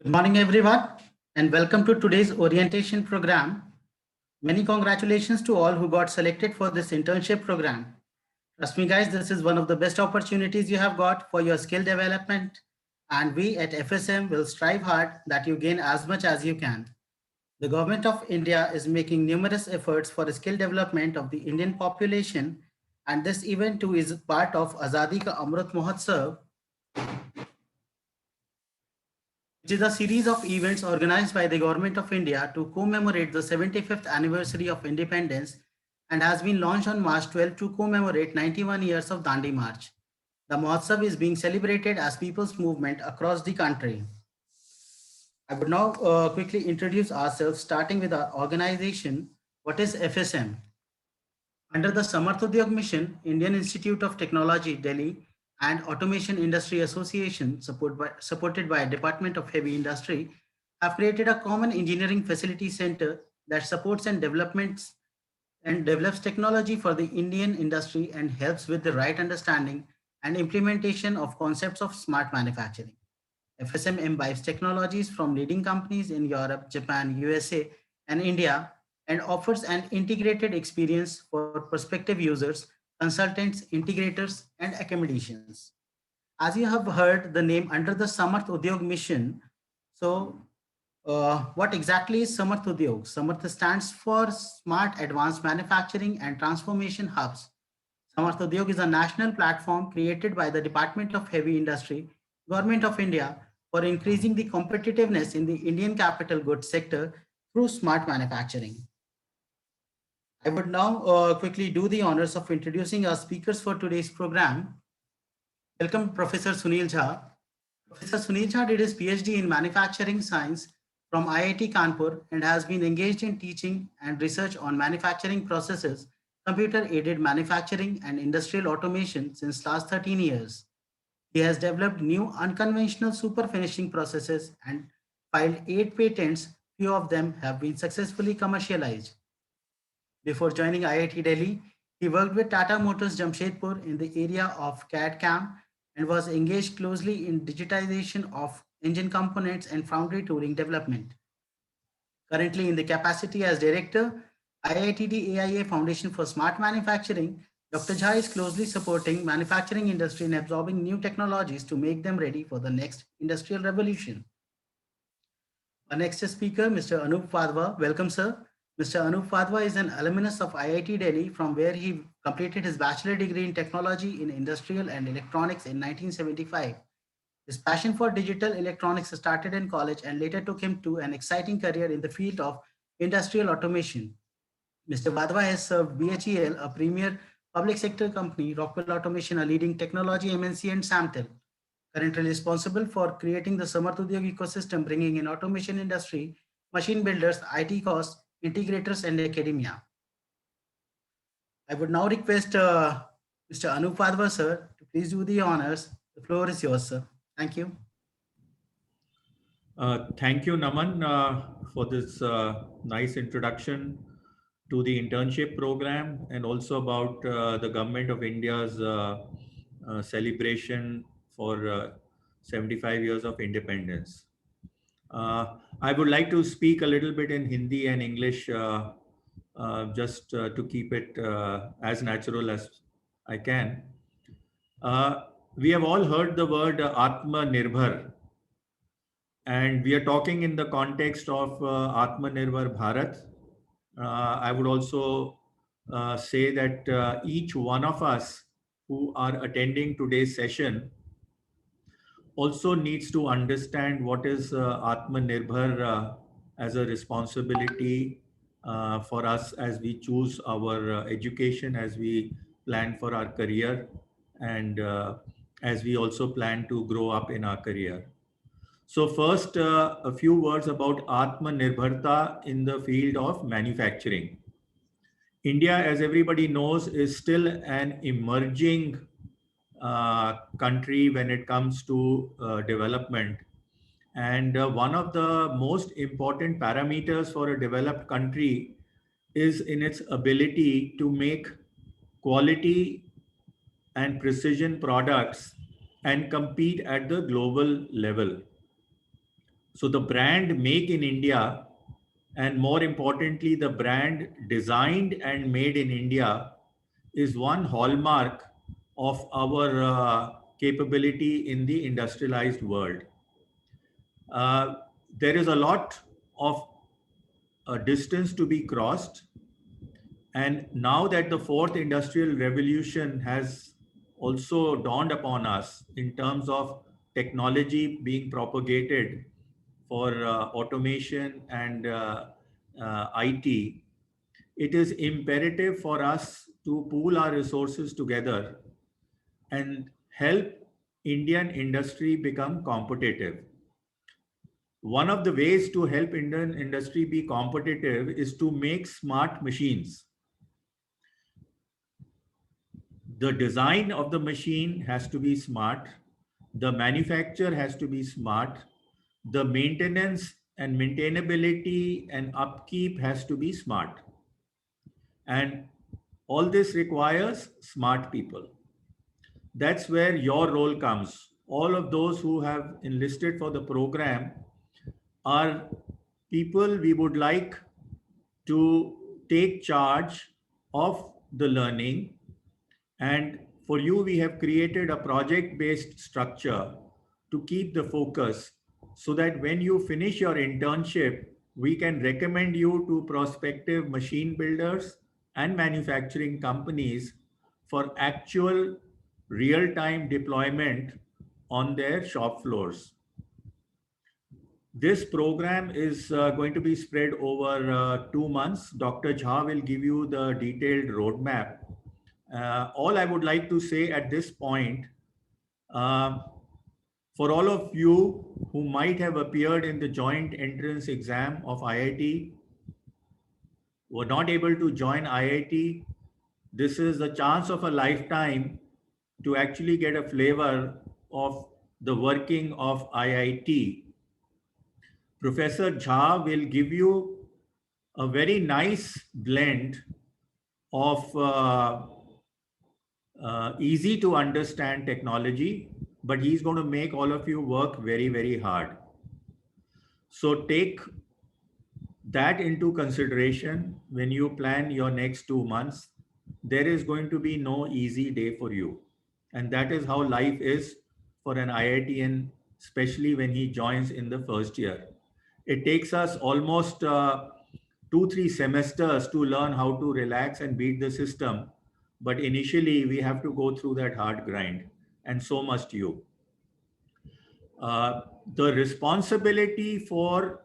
Good morning, everyone, and welcome to today's orientation program. Many congratulations to all who got selected for this internship program. Trust me, guys, this is one of the best opportunities you have got for your skill development. And we at FSM will strive hard that you gain as much as you can. The government of India is making numerous efforts for the skill development of the Indian population, and this event too is part of Azadi Ka Amrit Mahotsav, which is a series of events organized by the Government of India to commemorate the 75th anniversary of independence and has been launched on March 12 to commemorate 91 years of Dandi March. The Mahotsav is being celebrated as people's movement across the country. I would now quickly introduce ourselves, starting with our organization. What is FSM? Under the Samarth Udyog Mission, Indian Institute of Technology, Delhi, and Automation Industry Association, supported by Department of Heavy Industry, have created a common engineering facility center that supports and develops technology for the Indian industry and helps with the right understanding and implementation of concepts of smart manufacturing. FSM imbibes technologies from leading companies in Europe, Japan, USA, and India and offers an integrated experience for prospective users, consultants, integrators, and academicians. As you have heard the name under the Samarth Udyog mission, what exactly is Samarth Udyog? Samarth stands for Smart Advanced Manufacturing and Transformation Hubs. Samarth Udyog is a national platform created by the Department of Heavy Industry, Government of India, for increasing the competitiveness in the Indian capital goods sector through smart manufacturing. I would now quickly do the honors of introducing our speakers for today's program. Welcome, Professor Sunil Jha. Professor Sunil Jha did his PhD in manufacturing science from IIT Kanpur and has been engaged in teaching and research on manufacturing processes, computer-aided manufacturing, and industrial automation since last 13 years. He has developed new unconventional super finishing processes and filed 8 patents. Few of them have been successfully commercialized. Before joining IIT Delhi, he worked with Tata Motors Jamshedpur in the area of CAD/CAM and was engaged closely in digitization of engine components and foundry tooling development. Currently in the capacity as director, IITD AIA Foundation for Smart Manufacturing, Dr. Jha is closely supporting manufacturing industry in absorbing new technologies to make them ready for the next industrial revolution. Our next speaker, Mr. Anup Wadhwa. Welcome, sir. Mr. Anup Wadhwa is an alumnus of IIT Delhi, from where he completed his bachelor degree in technology in industrial and electronics in 1975. His passion for digital electronics started in college and later took him to an exciting career in the field of industrial automation. Mr. Wadhwa has served BHEL, a premier public sector company, Rockwell Automation, a leading technology MNC, and Samtel. Currently responsible for creating the Samarth Udyog ecosystem, bringing in automation industry, machine builders, IT costs, integrators, and academia. I would now request Mr. Anup Wadhwa, sir, to please do the honors. The floor is yours, sir. Thank you. Thank you, Naman, for this nice introduction to the internship program and also about the Government of India's celebration for 75 years of independence. I would like to speak a little bit in Hindi and English just to keep it as natural as I can. We have all heard the word Atmanirbhar, and we are talking in the context of Atmanirbhar Bharat. I would also say that each one of us who are attending today's session also needs to understand what is Atmanirbhar as a responsibility for us as we choose our education, as we plan for our career, and as we also plan to grow up in our career. So first, a few words about Atmanirbharta in the field of manufacturing. India, as everybody knows, is still an emerging country when it comes to development. And one of the most important parameters for a developed country is in its ability to make quality and precision products and compete at the global level. So the brand Make in India, and more importantly, the brand designed and made in India, is one hallmark of our capability in the industrialized world. Uh, there is a lot of distance to be crossed. And now that the fourth industrial revolution has also dawned upon us in terms of technology being propagated for automation and IT, it is imperative for us to pool our resources together and help Indian industry become competitive. One of the ways to help Indian industry be competitive is to make smart machines. The design of the machine has to be smart. The manufacture has to be smart. The maintenance and maintainability and upkeep has to be smart. And all this requires smart people. That's where your role comes. All of those who have enlisted for the program are people we would like to take charge of the learning. And for you, we have created a project-based structure to keep the focus so that when you finish your internship, we can recommend you to prospective machine builders and manufacturing companies for actual real-time deployment on their shop floors. This program is going to be spread over 2 months. Dr. Jha will give you the detailed roadmap. All I would like to say at this point, uh, for all of you who might have appeared in the joint entrance exam of IIT, were not able to join IIT, this is the chance of a lifetime to actually get a flavor of the working of IIT. Professor Jha will give you a very nice blend of easy to understand technology, but he's going to make all of you work very, very hard. So take that into consideration when you plan your next 2 months. There is going to be no easy day for you. And that is how life is for an IITian, especially when he joins in the first year. It takes us almost 2-3 semesters to learn how to relax and beat the system. But initially, we have to go through that hard grind, and so must you. The responsibility for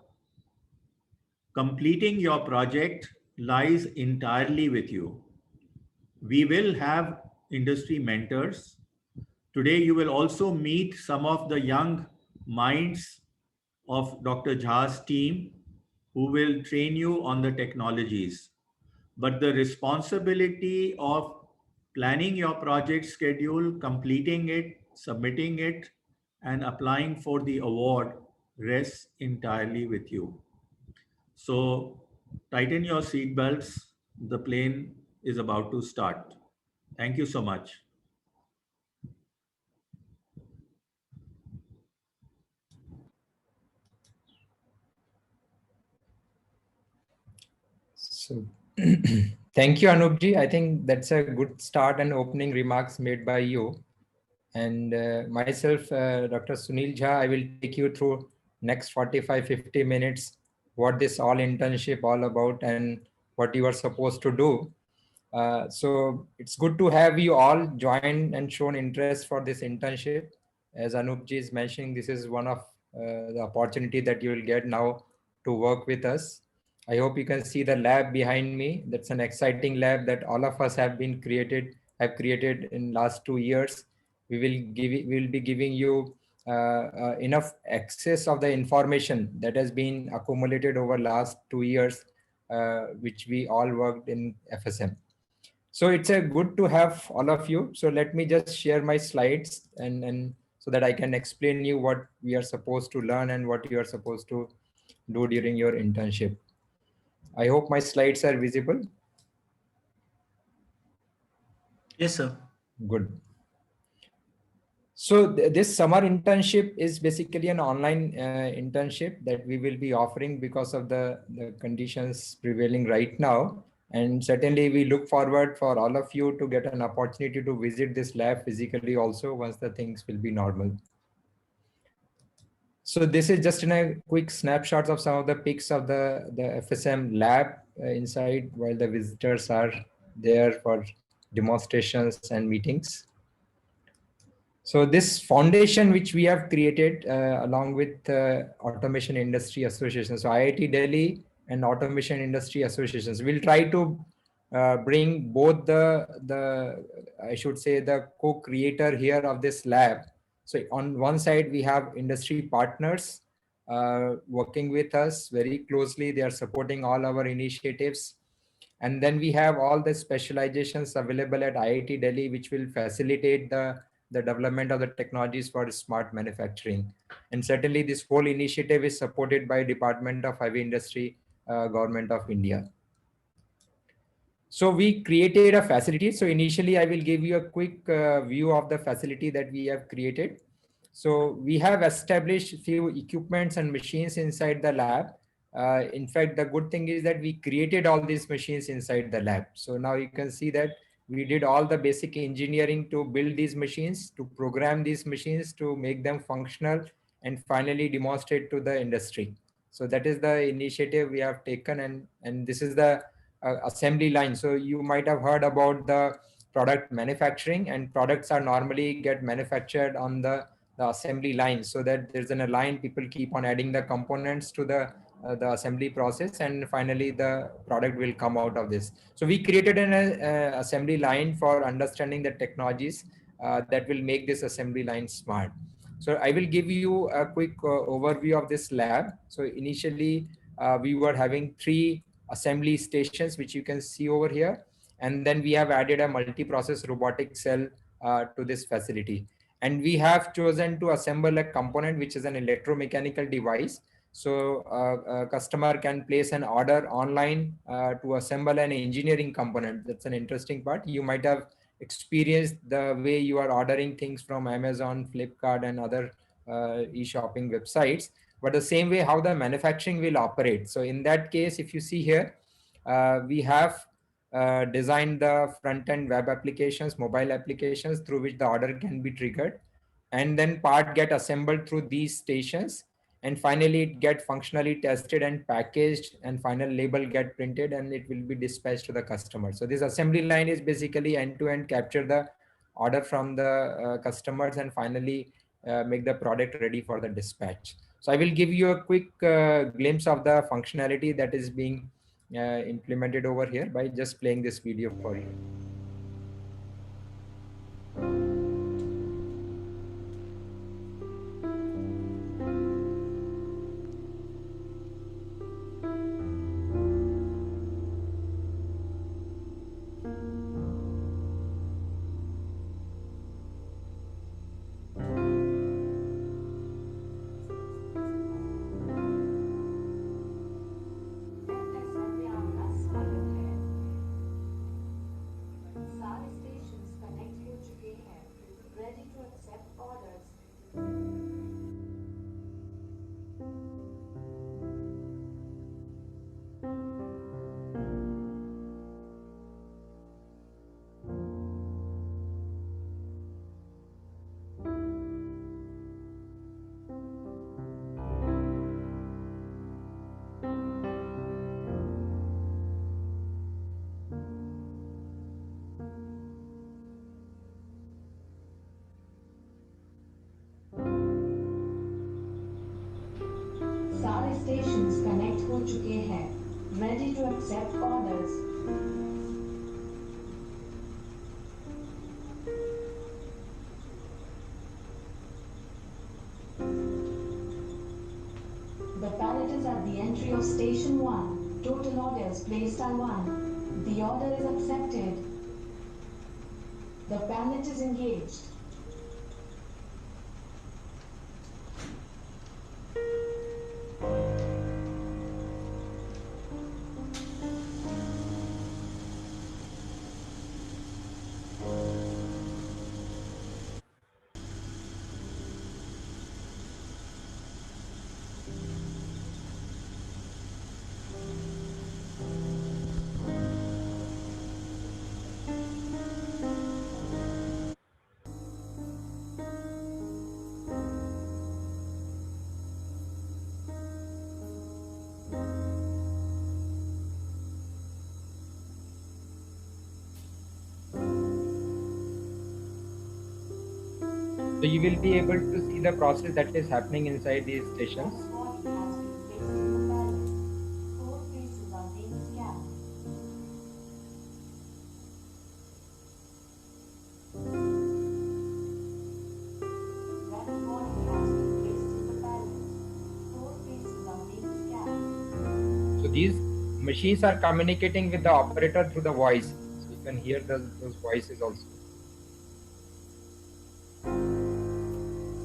completing your project lies entirely with you. We will have industry mentors. Today, you will also meet some of the young minds of Dr. Jha's team who will train you on the technologies. But the responsibility of planning your project schedule, completing it, submitting it, and applying for the award rests entirely with you. So tighten your seatbelts. The plane is about to start. Thank you so much. So thank you, Anupji. I think that's a good start and opening remarks made by you. And myself, Dr. Sunil Jha, I will take you through next 45-50 minutes, what this all internship all about and what you are supposed to do. So it's good to have you all joined and shown interest for this internship. As Anupji is mentioning, this is one of the opportunity that you will get now to work with us. I hope you can see the lab behind me. That's an exciting lab that all of us have created in last 2 years. We will be giving you enough access of the information that has been accumulated over last 2 years, which we all worked in FSM. So it's a good to have all of you. So let me just share my slides and so that I can explain you what we are supposed to learn and what you are supposed to do during your internship. I hope my slides are visible. Yes, sir. Good. So this summer internship is basically an online internship that we will be offering because of the conditions prevailing right now. And certainly we look forward for all of you to get an opportunity to visit this lab physically also once the things will be normal. So this is just in a quick snapshots of some of the pics of the FSM lab inside while the visitors are there for demonstrations and meetings. So this foundation which we have created along with Automation Industry Association, so IIT Delhi and Automation Industry Associations, will try to bring both the I should say the co-creator here of this lab. So on one side we have industry partners working with us very closely. They are supporting all our initiatives. And then we have all the specializations available at IIT Delhi, which will facilitate the development of the technologies for smart manufacturing. And certainly this whole initiative is supported by Department of Heavy Industry, Government of India. So we created a facility. So initially I will give you a quick view of the facility that we have created. So we have established few equipments and machines inside the lab. In fact, the good thing is that we created all these machines inside the lab. So now you can see that we did all the basic engineering to build these machines, to program these machines, to make them functional, and finally demonstrate to the industry. So that is the initiative we have taken, and this is the assembly line. So you might have heard about the product manufacturing, and products are normally get manufactured on the assembly line, so that there's a line, people keep on adding the components to the assembly process, and finally the product will come out of this. So we created an assembly line for understanding the technologies that will make this assembly line smart. So I will give you a quick overview of this lab. So initially we were having 3 assembly stations, which you can see over here. And then we have added a multi-process robotic cell to this facility. And we have chosen to assemble a component, which is an electromechanical device. So a customer can place an order online to assemble an engineering component. That's an interesting part. You might have experienced the way you are ordering things from Amazon, Flipkart, and other e-shopping websites, but the same way how the manufacturing will operate. So in that case, if you see here, we have designed the front-end web applications, mobile applications through which the order can be triggered, and then part get assembled through these stations, and finally it get functionally tested and packaged, and final label get printed, and it will be dispatched to the customer. So this assembly line is basically end-to-end capture the order from the customers, and finally make the product ready for the dispatch. So I will give you a quick glimpse of the functionality that is being implemented over here by just playing this video for you. सारे stations connect हो चुके हैं, ready to accept orders. The pallet is at the entry of station 1. Total orders placed are 1. The order is accepted. The pallet is engaged. So you will be able to see the process that is happening inside these stations. One body has been placed in the pallet. 4 faces are being scanned. One body has been placed in the pallet. 4 faces are being scanned. So these machines are communicating with the operator through the voice. So you can hear those voices also.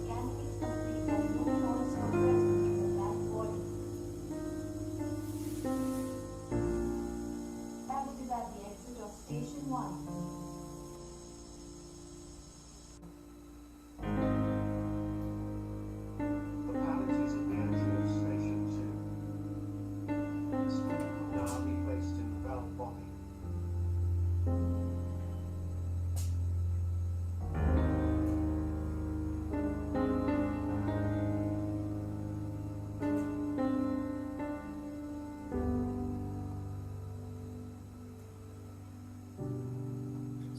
Scanning is complete and no faults are present in the blank body. Pallet is at the exit of station 1. The pallet is at the entry of station 2. Small will now be placed in the valve body.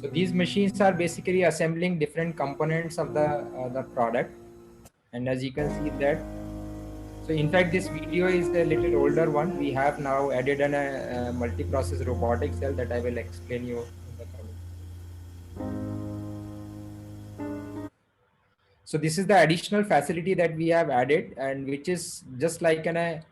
So these machines are basically assembling different components of the product, and as you can see that. So in fact, this video is a little older one. We have now added a multi-process robotic cell that I will explain you in the coming. So this is the additional facility that we have added, and which is just like a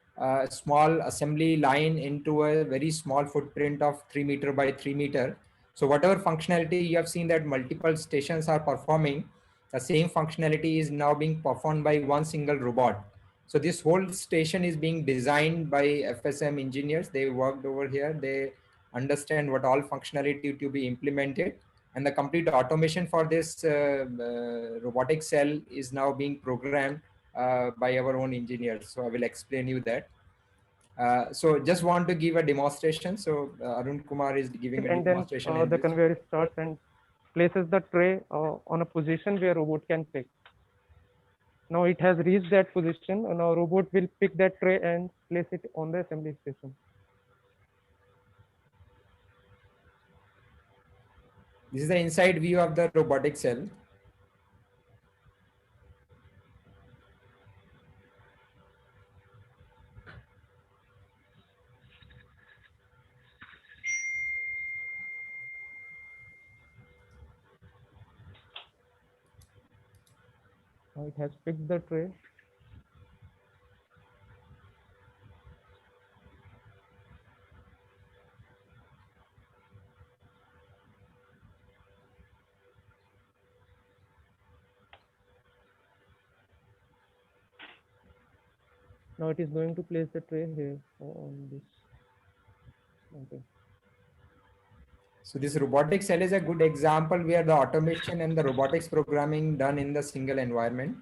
small assembly line into a very small footprint of 3 meter by 3 meter. So whatever functionality you have seen that multiple stations are performing, the same functionality is now being performed by one single robot. So this whole station is being designed by FSM engineers. They worked over here. They understand what all functionality to be implemented, and the complete automation for this robotic cell is now being programmed by our own engineers. So I will explain you that. So just want to give a demonstration. So Arun Kumar is giving a And then demonstration. in the this. conveyor starts and places the tray on a position where robot can pick. Now it has reached that position. Now robot will pick that tray and place it on the assembly station. This is the inside view of the robotic cell. Now it has picked the tray. Now it is going to place the tray here on this. Okay. So this robotic cell is a good example where the automation and the robotics programming done in the single environment.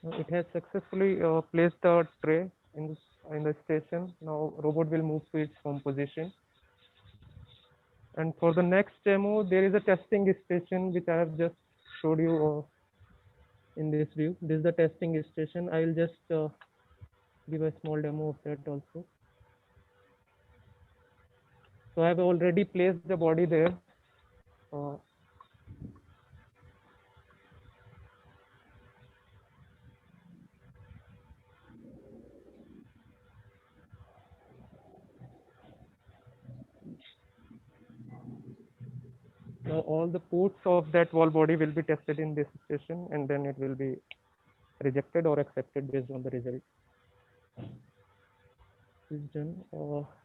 Now it has successfully placed the tray in the station. Now robot will move to its home position. And for the next demo, there is a testing station which I have just showed you in this view. This is the testing station. I will just give a small demo of that also. So I have already placed the body there. Now all the ports of that wall body will be tested in this station, and then it will be rejected or accepted based on the result. Is done.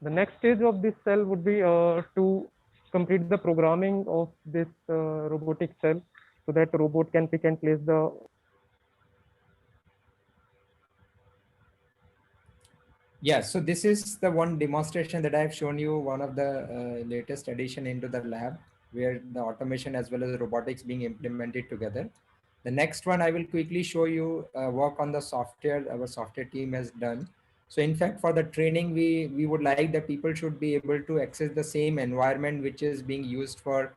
The next stage of this cell would be to complete the programming of this robotic cell, so that the robot can pick and place the. Yeah, so this is the one demonstration that I have shown you, one of the latest addition into the lab, where the automation as well as the robotics being implemented together. The next one I will quickly show you work on the software our software team has done. So in fact, for the training, we would like that people should be able to access the same environment which is being used for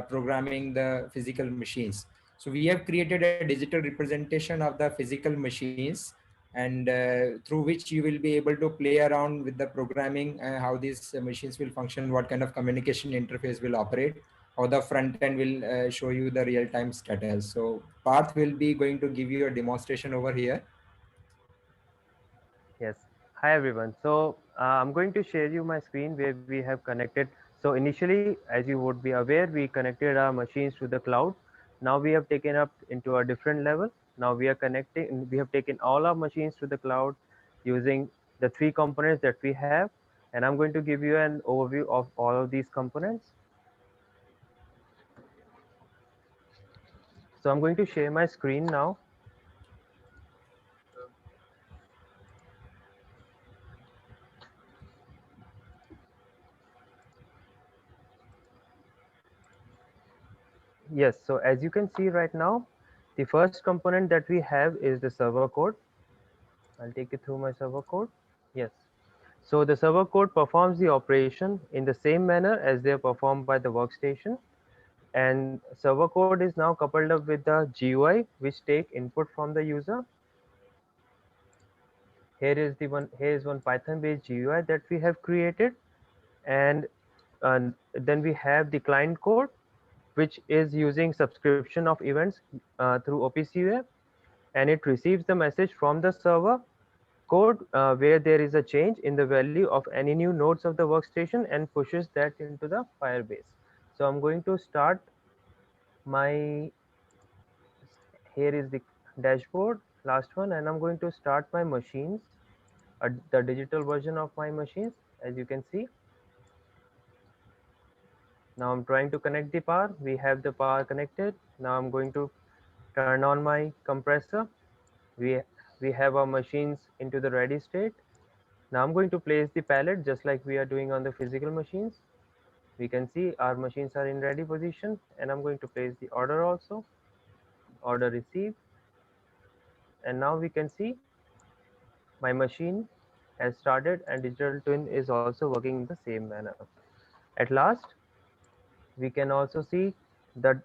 programming the physical machines. So we have created a digital representation of the physical machines, and through which you will be able to play around with the programming, how these machines will function, what kind of communication interface will operate, how the front end will show you the real-time status. So Parth will be going to give you a demonstration over here. Yes. Hi everyone. So I'm going to share you my screen where we have connected. So initially, as you would be aware, we connected our machines to the cloud. Now we have taken up into a different level. Now we are connecting, we have taken all our machines to the cloud using the 3 components that we have. And I'm going to give you an overview of all of these components. So I'm going to share my screen now. Yes, so as you can see right now, the first component that we have is the server code. I'll take you through my server code. Yes. So the server code performs the operation in the same manner as they are performed by the workstation. And server code is now coupled up with the GUI, which take input from the user. Here is one Python-based GUI that we have created, and then we have the client code, which is using subscription of events through OPC and it receives the message from the server code where there is a change in the value of any new nodes of the workstation and pushes that into the Firebase. So I'm going to start my, here is the dashboard, last one, and I'm going to start my machines, the digital version of my machines, as you can see. Now I'm trying to connect the power. We have the power connected. Now I'm going to turn on my compressor. We have our machines into the ready state. Now I'm going to place the pallet just like we are doing on the physical machines. We can see our machines are in ready position, and I'm going to place the order also, order received. And now we can see my machine has started and digital twin is also working in the same manner. At last, we can also see that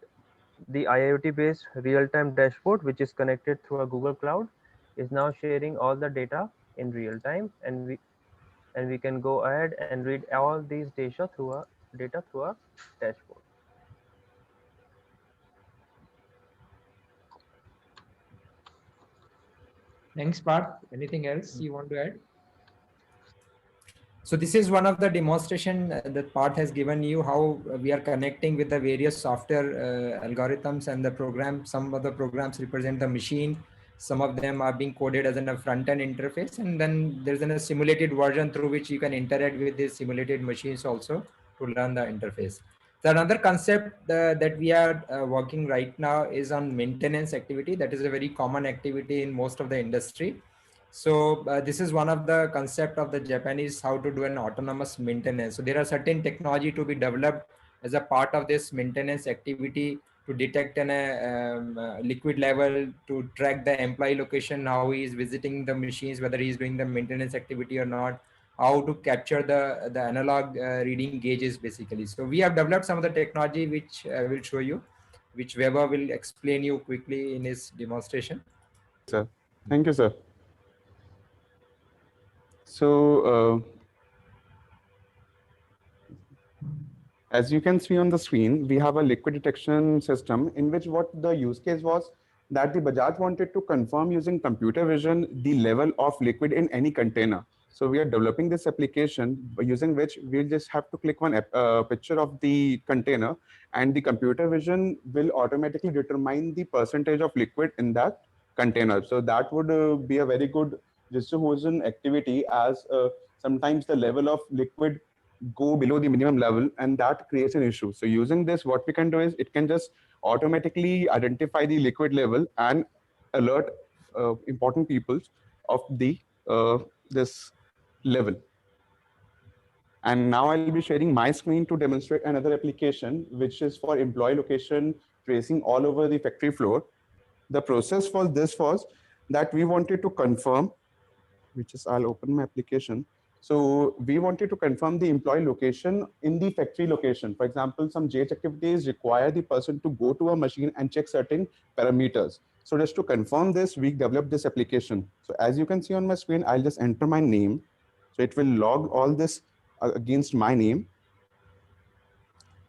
the IoT based real-time dashboard, which is connected through a Google Cloud, is now sharing all the data in real time, and we can go ahead and read all these data through our dashboard. Thanks, Parth. Anything else you want to add? So this is one of the demonstration that Parth has given you, how we are connecting with the various software algorithms and the program. Some of the programs represent the machine. Some of them are being coded as a front-end interface. And then there's a simulated version through which you can interact with these simulated machines also to learn the interface. So another concept that we are working right now is on maintenance activity. That is a very common activity in most of the industry. So this is one of the concept of the Japanese, how to do an autonomous maintenance. So there are certain technology to be developed as a part of this maintenance activity to detect liquid level, to track the employee location, how he is visiting the machines, whether he is doing the maintenance activity or not, how to capture the analog reading gauges basically. So we have developed some of the technology which I will show you, which Weber will explain you quickly in his demonstration. Sir, thank you, sir. So, as you can see on the screen, we have a liquid detection system in which what the use case was that the Bajaj wanted to confirm using computer vision the level of liquid in any container. So we are developing this application using which we just have to click one picture of the container, and the computer vision will automatically determine the percentage of liquid in that container. So that would be a very good distribution activity, as sometimes the level of liquid go below the minimum level, and that creates an issue. So using this, what we can do is it can just automatically identify the liquid level and alert important people of the this level. And now I'll be sharing my screen to demonstrate another application, which is for employee location tracing all over the factory floor. The process for this was that we wanted to confirm, which is I'll open my application. So we wanted to confirm the employee location in the factory location. For example, some JH activities require the person to go to a machine and check certain parameters. So just to confirm this, we developed this application. So as you can see on my screen, I'll just enter my name. So it will log all this against my name.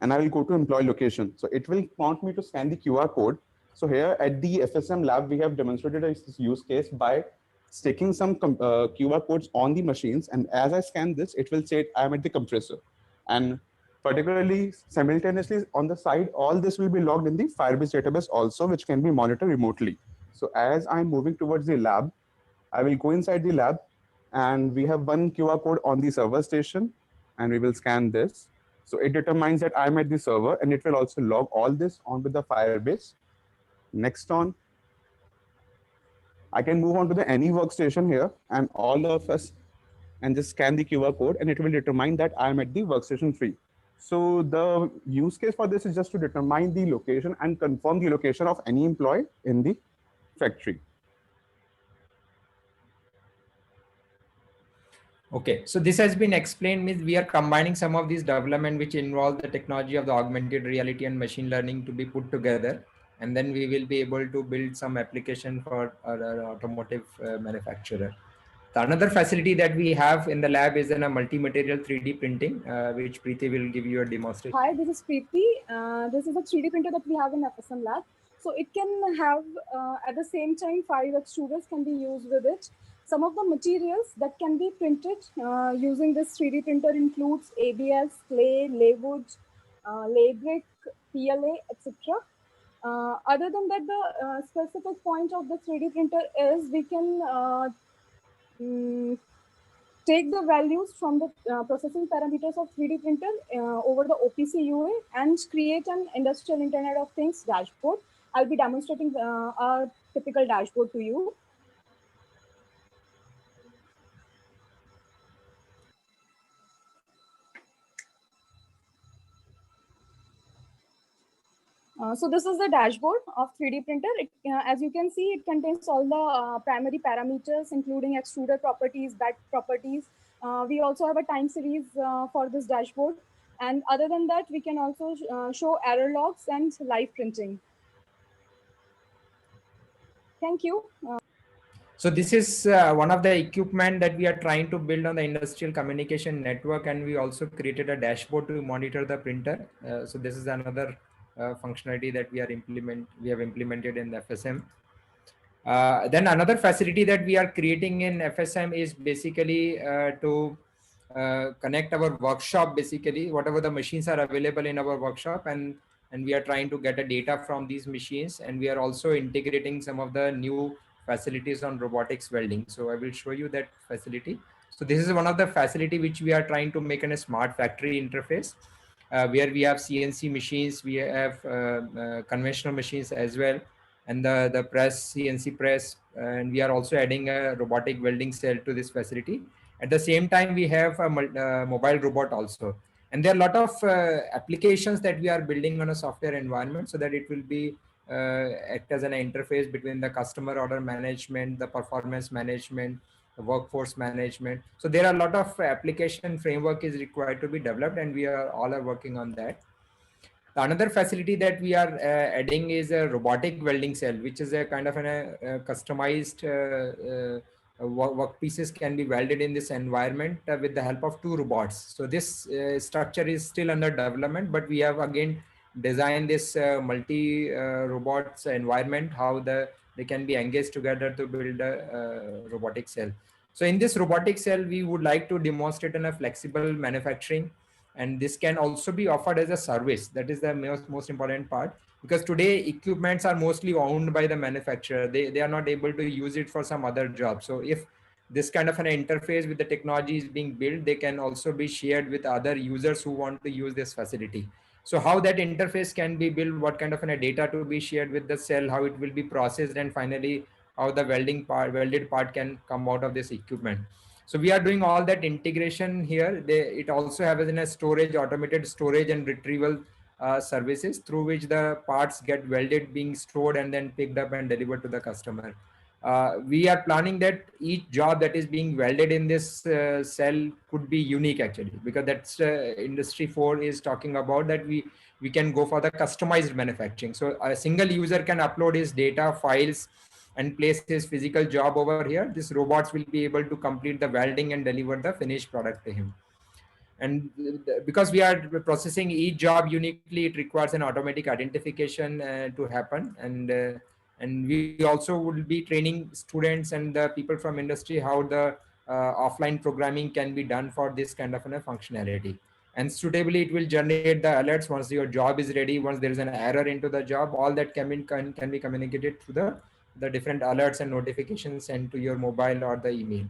And I will go to employee location. So it will prompt me to scan the QR code. So here at the FSM lab, we have demonstrated this use case by sticking some QR codes on the machines. And as I scan this, it will say I'm at the compressor. And particularly simultaneously on the side, all this will be logged in the Firebase database also, which can be monitored remotely. So as I'm moving towards the lab, I will go inside the lab and we have one QR code on the server station and we will scan this. So it determines that I'm at the server and it will also log all this onto the Firebase. Next on, I can move on to the any workstation here and all of us and just scan the QR code and it will determine that I'm at the workstation 3. So the use case for this is just to determine the location and confirm the location of any employee in the factory. Okay, so this has been explained, means we are combining some of these development which involve the technology of the augmented reality and machine learning to be put together, and then we will be able to build some application for our automotive manufacturer. The another facility that we have in the lab is in a multi-material 3D printing, which Preeti will give you a demonstration. Hi, this is Preeti. This is a 3D printer that we have in FSM lab. So it can have, at the same time, 5 extruders can be used with it. Some of the materials that can be printed using this 3D printer includes ABS, clay, lay wood, lay brick, PLA, etc. Other than that, the specific point of the 3D printer is we can take the values from the processing parameters of 3D printer over the OPC UA and create an industrial Internet of Things dashboard. I'll be demonstrating our typical dashboard to you. So this is the dashboard of 3D printer. As you can see, it contains all the primary parameters, including extruder properties, bed properties. We also have a time series for this dashboard. And other than that, we can also show error logs and live printing. Thank you. So this is one of the equipment that we are trying to build on the industrial communication network, and we also created a dashboard to monitor the printer. So this is another functionality that we have implemented in the FSM. Then another facility that we are creating in FSM is basically to connect our workshop, basically whatever the machines are available in our workshop, and we are trying to get a data from these machines, and we are also integrating some of the new facilities on robotics welding. So I will show you that facility. So this is one of the facility which we are trying to make in a smart factory interface, where we have CNC machines, we have conventional machines as well, and the press, CNC press, and we are also adding a robotic welding cell to this facility. At the same time, we have a mobile robot also. And there are a lot of applications that we are building on a software environment so that it will be act as an interface between the customer order management, the performance management, the workforce management. So there are a lot of application framework is required to be developed, and we are all working on that. The another facility that we are adding is a robotic welding cell, which is a kind of a customized workpieces can be welded in this environment with the help of 2 robots. So this structure is still under development, but we have again designed this multi robots environment, how they can be engaged together to build a robotic cell. So in this robotic cell, we would like to demonstrate in a flexible manufacturing, and this can also be offered as a service. That is the most important part, because today equipments are mostly owned by the manufacturer. They are not able to use it for some other job. So if this kind of an interface with the technology is being built, they can also be shared with other users who want to use this facility. So how that interface can be built, what kind of data to be shared with the cell, how it will be processed, and finally how the welded part can come out of this equipment. So we are doing all that integration here. It also has in a storage, automated storage and retrieval services through which the parts get welded, being stored and then picked up and delivered to the customer. We are planning that each job that is being welded in this cell could be unique actually, because that's industry 4 is talking about that we can go for the customized manufacturing. So a single user can upload his data files and place his physical job over here. These robots will be able to complete the welding and deliver the finished product to him. And because we are processing each job uniquely, it requires an automatic identification to happen. And we also will be training students and the people from industry how the offline programming can be done for this kind of a functionality. And suitably, it will generate the alerts once your job is ready. Once there is an error into the job, all that can be communicated through the different alerts and notifications sent to your mobile or the email.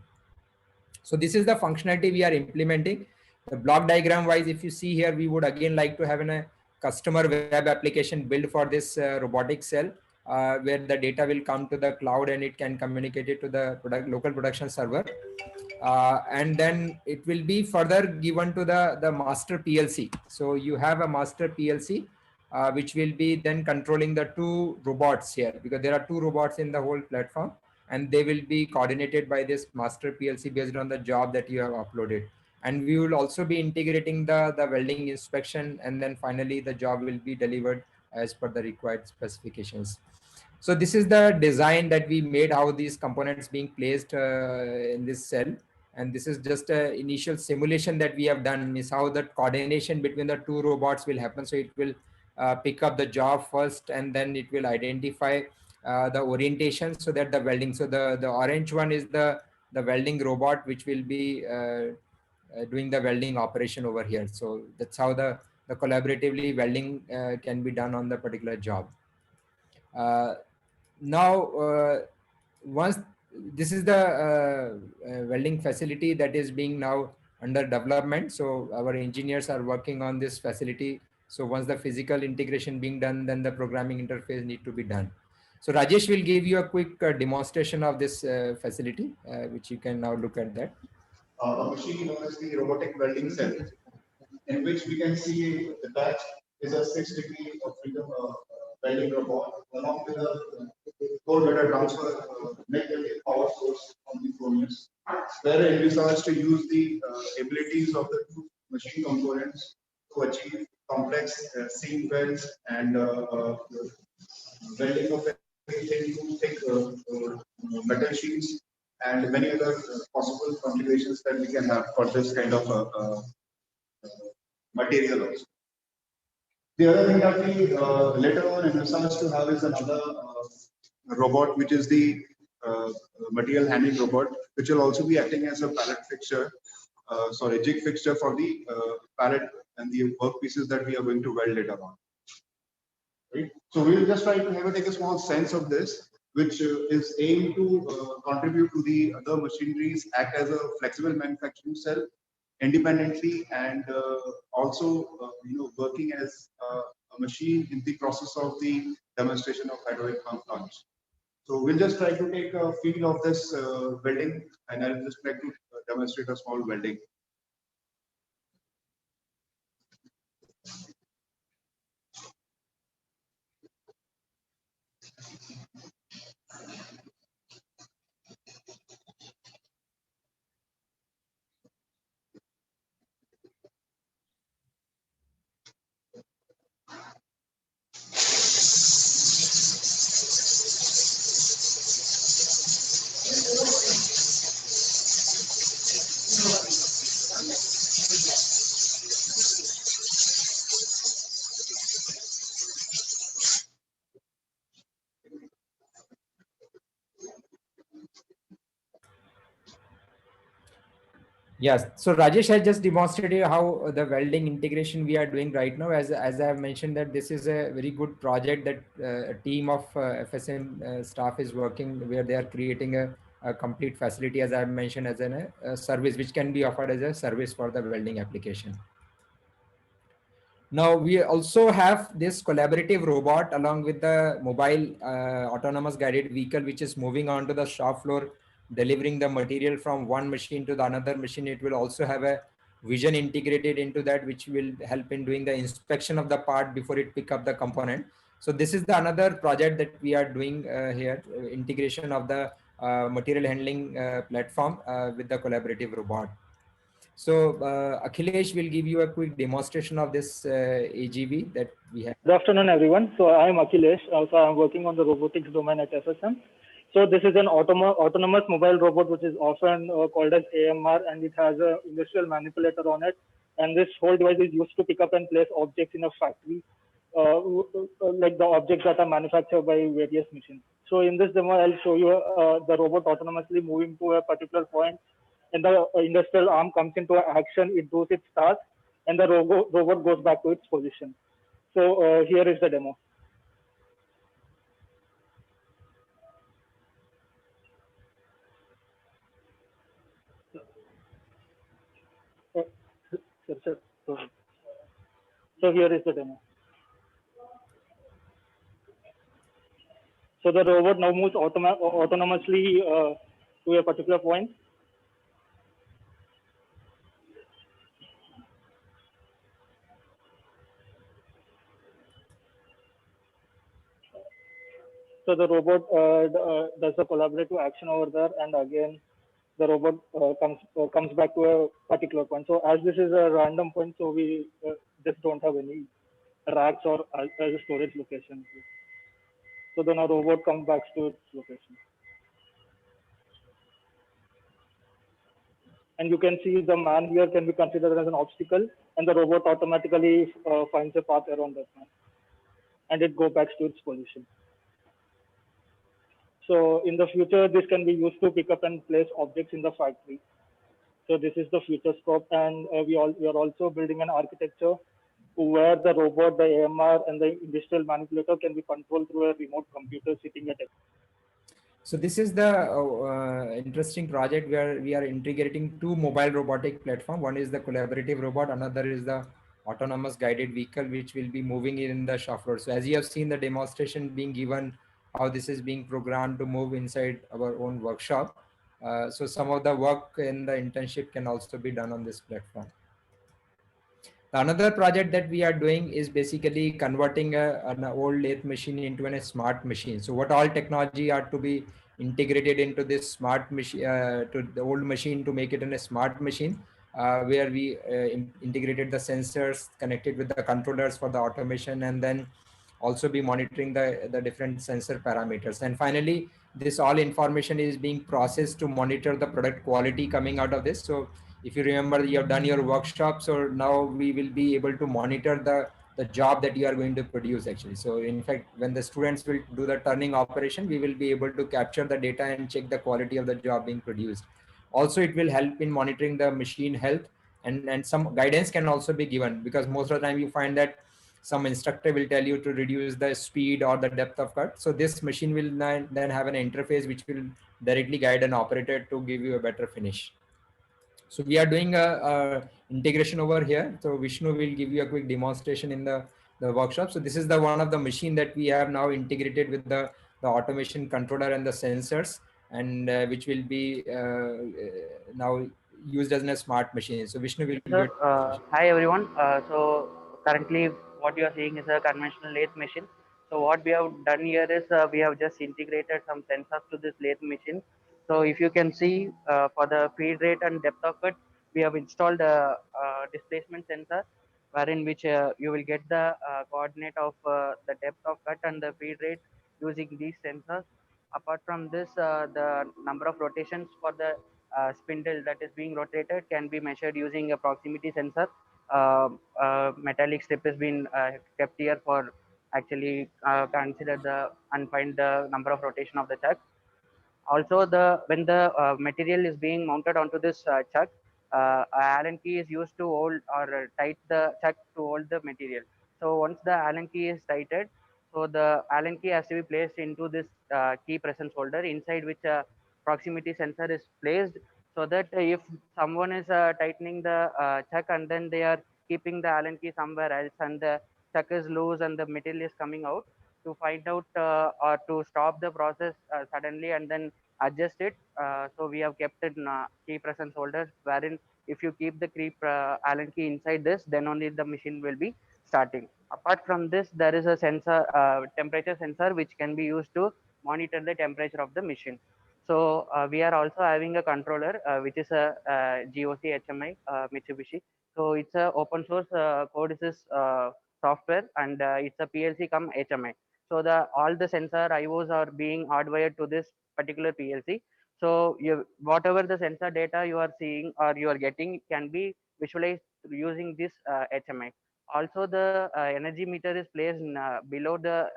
So this is the functionality we are implementing. The block diagram wise, if you see here, we would again like to have a customer web application built for this robotic cell, where the data will come to the cloud and it can communicate it to the local production server. And then it will be further given to the master PLC. So you have a master PLC, which will be then controlling the 2 robots here, because there are 2 robots in the whole platform, and they will be coordinated by this master PLC based on the job that you have uploaded. And we will also be integrating the welding inspection, and then finally the job will be delivered as per the required specifications. So this is the design that we made, how these components being placed in this cell. And this is just an initial simulation that we have done, is how the coordination between the 2 robots will happen. So it will pick up the job first, and then it will identify the orientation so that the welding. So the orange one is the welding robot, which will be doing the welding operation over here. So that's how the collaboratively welding can be done on the particular job. Now, once this is the welding facility that is being now under development. So our engineers are working on this facility. So once the physical integration being done, then the programming interface need to be done. So Rajesh will give you a quick demonstration of this facility, which you can now look at that. A machine known as the robotic welding cell, in which we can see the batch is a 6 degree of freedom welding robot, along with a 4 data transfer negative power source on the 4 units, where it envisages to use the abilities of the 2 machine components to achieve complex seam welds and welding of anything to thick metal sheets, and many other possible configurations that we can have for this kind of material also. The other thing that we later on envisage to have is another robot, which is the material handling robot, which will also be acting as a pallet fixture, jig fixture for the pallet and the workpieces that we are going to weld later on. Right? So we will just try to take a small sense of this, which is aimed to contribute to the other machineries, act as a flexible manufacturing cell independently, and also working as a machine in the process of the demonstration of hydraulic pump launch. So we'll just try to take a feel of this welding, and I'll just try to demonstrate a small welding. Yes. So Rajesh has just demonstrated how the welding integration we are doing right now. As I have mentioned, that this is a very good project that a team of FSM staff is working, where they are creating a complete facility, as I have mentioned, as a service which can be offered as a service for the welding application. Now we also have this collaborative robot along with the mobile autonomous guided vehicle, which is moving onto the shop floor, delivering the material from one machine to the another machine. It will also have a vision integrated into that, which will help in doing the inspection of the part before it pick up the component. So this is the another project that we are doing here, integration of the material handling platform with the collaborative robot. So Akhilesh will give you a quick demonstration of this AGV that we have. Good afternoon, everyone. So I am Akhilesh. Also, I'm working on the robotics domain at FSM. So this is an autonomous mobile robot, which is often called as AMR, and it has an industrial manipulator on it. And this whole device is used to pick up and place objects in a factory, like the objects that are manufactured by various machines. So in this demo, I'll show you the robot autonomously moving to a particular point, and the industrial arm comes into action. It does its task, and the robot goes back to its position. So here is the demo. So here is the demo. So the robot now moves autonomously to a particular point. So the robot does a collaborative action over there, and again, the robot comes back to a particular point. So as this is a random point, so we just don't have any racks or as a storage location. So then our robot comes back to its location. And you can see the man here can be considered as an obstacle, and the robot automatically finds a path around that man, and it goes back to its position. So in the future, this can be used to pick up and place objects in the factory. So this is the future scope, and we are also building an architecture where the robot, the AMR, and the industrial manipulator can be controlled through a remote computer sitting at it. So this is the interesting project where we are integrating two mobile robotic platform. One is the collaborative robot, another is the autonomous guided vehicle, which will be moving in the shop floor. So as you have seen the demonstration being given, how this is being programmed to move inside our own workshop. So some of the work in the internship can also be done on this platform. Another project that we are doing is basically converting an old lathe machine into a smart machine. So what all technology are to be integrated into this smart machine, to the old machine to make it in a smart machine, where we integrated the sensors connected with the controllers for the automation, and then also be monitoring the different sensor parameters. And finally, this all information is being processed to monitor the product quality coming out of this. So if you remember, you have done your workshop, so now we will be able to monitor the job that you are going to produce actually. So in fact, when the students will do the turning operation, we will be able to capture the data and check the quality of the job being produced. Also, it will help in monitoring the machine health, and some guidance can also be given, because most of the time you find that some instructor will tell you to reduce the speed or the depth of cut. So this machine will then have an interface which will directly guide an operator to give you a better finish. So we are doing a integration over here. So Vishnu will give you a quick demonstration in the workshop. So this is the one of the machine that we have now integrated with the automation controller and the sensors, and which will be now used as a smart machine. So Vishnu will. Hi everyone. So currently what you are seeing is a conventional lathe machine. So what we have done here is we have just integrated some sensors to this lathe machine. So if you can see for the feed rate and depth of cut, we have installed a displacement sensor, wherein which you will get the coordinate of the depth of cut and the feed rate using these sensors. Apart from this, the number of rotations for the spindle that is being rotated can be measured using a proximity sensor. Metallic strip has been kept here for actually consider the and find the number of rotation of the chuck. Also, when the material is being mounted onto this chuck, Allen key is used to hold or tight the chuck to hold the material. So once the Allen key is tightened, so the Allen key has to be placed into this key presence holder, inside which a proximity sensor is placed, so that if someone is tightening the chuck and then they are keeping the Allen key somewhere else and the chuck is loose and the material is coming out, to find out or to stop the process suddenly and then adjust it. So we have kept it in key presence holders, wherein if you keep the key Allen key inside this, then only the machine will be starting. Apart from this, there is a sensor, temperature sensor, which can be used to monitor the temperature of the machine. So we are also having a controller, which is a, GOC HMI Mitsubishi. So it's a open source code is software, and it's a PLC come HMI. So the all the sensor IOs are being hardwired to this particular PLC. So whatever the sensor data you are seeing or you are getting can be visualized using this HMI. Also, the energy meter is placed below the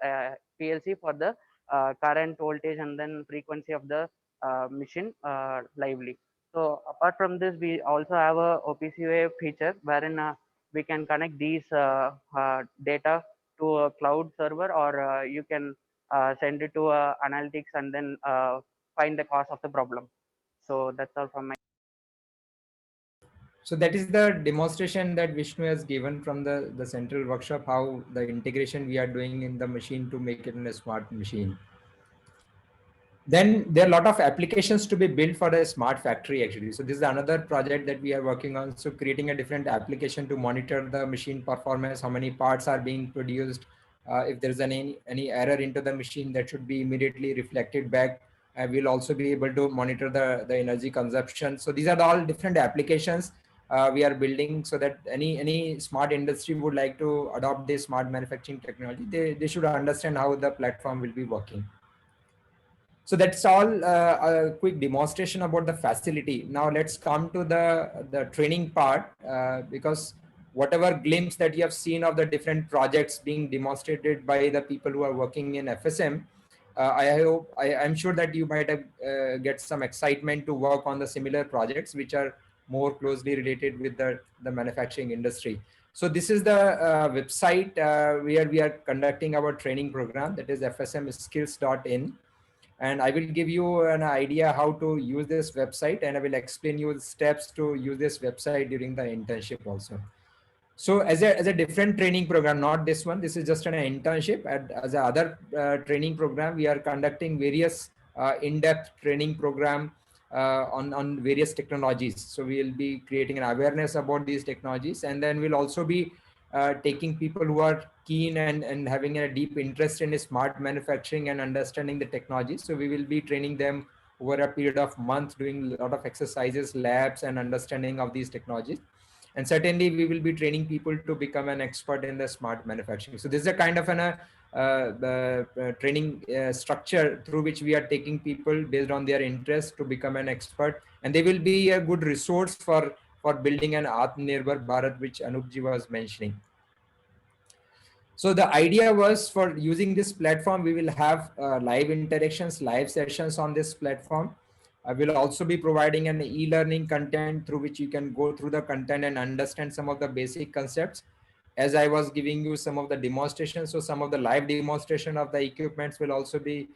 PLC for the current, voltage, and then frequency of the machine lively. So apart from this, we also have a OPCUA feature wherein we can connect these data to a cloud server, or you can send it to analytics and then find the cause of the problem. So that's all from my. So that is the demonstration that Vishnu has given from the central workshop, how the integration we are doing in the machine to make it in a smart machine. Then there are a lot of applications to be built for a smart factory actually. So this is another project that we are working on. So creating a different application to monitor the machine performance, how many parts are being produced, if there's any error into the machine that should be immediately reflected back. We'll also be able to monitor the energy consumption. So these are all different applications we are building, so that any smart industry would like to adopt this smart manufacturing technology, they should understand how the platform will be working. So that's all a quick demonstration about the facility. Now let's come to the training part, because whatever glimpse that you have seen of the different projects being demonstrated by the people who are working in FSM, I'm sure that you might have get some excitement to work on the similar projects which are more closely related with the manufacturing industry. So this is the website where we are conducting our training program, that is fsmskills.in. And I will give you an idea how to use this website, and I will explain you the steps to use this website during the internship also. So as a different training program, not this one, this is just an internship. As a other training program, we are conducting various in-depth training program on various technologies. So we will be creating an awareness about these technologies, and then we'll also be taking people who are keen and having a deep interest in smart manufacturing and understanding the technology. So we will be training them over a period of months, doing a lot of exercises, labs, and understanding of these technologies. And certainly we will be training people to become an expert in the smart manufacturing. So this is a kind of an training structure through which we are taking people based on their interest to become an expert, and they will be a good resource for building an Atmanirbhar Bharat, which Anupji was mentioning. So the idea was, for using this platform, we will have live interactions, live sessions on this platform. We'll also be providing an e-learning content through which you can go through the content and understand some of the basic concepts. As I was giving you some of the demonstrations, so some of the live demonstration of the equipments will also be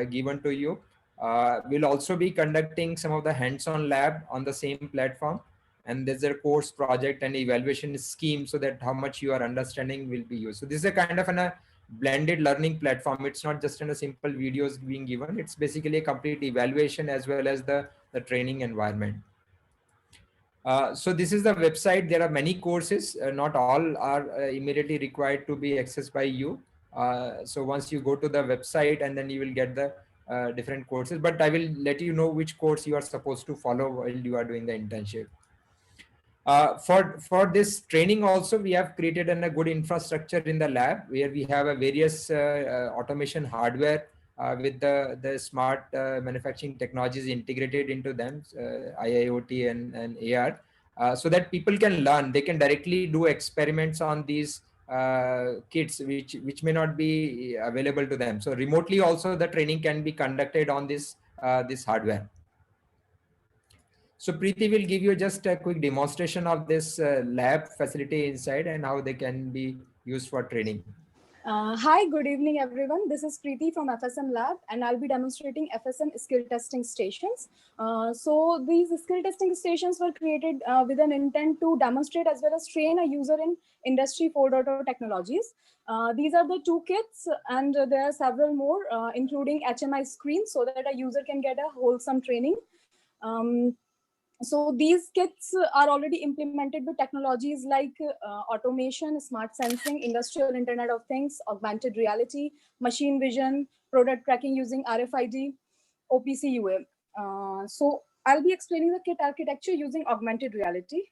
given to you. We'll also be conducting some of the hands-on lab on the same platform. And there's a course project and evaluation scheme, so that how much you are understanding will be used. So this is a kind of a blended learning platform. It's not just in a simple videos being given. It's basically a complete evaluation as well as the training environment. So this is the website. There are many courses. Not all are immediately required to be accessed by you. So once you go to the website, and then you will get the different courses, but I will let you know which course you are supposed to follow while you are doing the internship. For this training also, we have created a good infrastructure in the lab, where we have a various automation hardware with the smart manufacturing technologies integrated into them, IIoT and AR, so that people can learn. They can directly do experiments on these kits which may not be available to them. So remotely also the training can be conducted on this hardware. So Preeti will give you just a quick demonstration of this lab facility inside and how they can be used for training. Hi, good evening, everyone. This is Preeti from FSM Lab, and I'll be demonstrating FSM skill testing stations. So these skill testing stations were created with an intent to demonstrate as well as train a user in Industry 4.0 technologies. These are the two kits, and there are several more, including HMI screens, so that a user can get a wholesome training. So these kits are already implemented with technologies like automation, smart sensing, industrial Internet of Things, augmented reality, machine vision, product tracking using RFID, OPC UA. So I'll be explaining the kit architecture using augmented reality.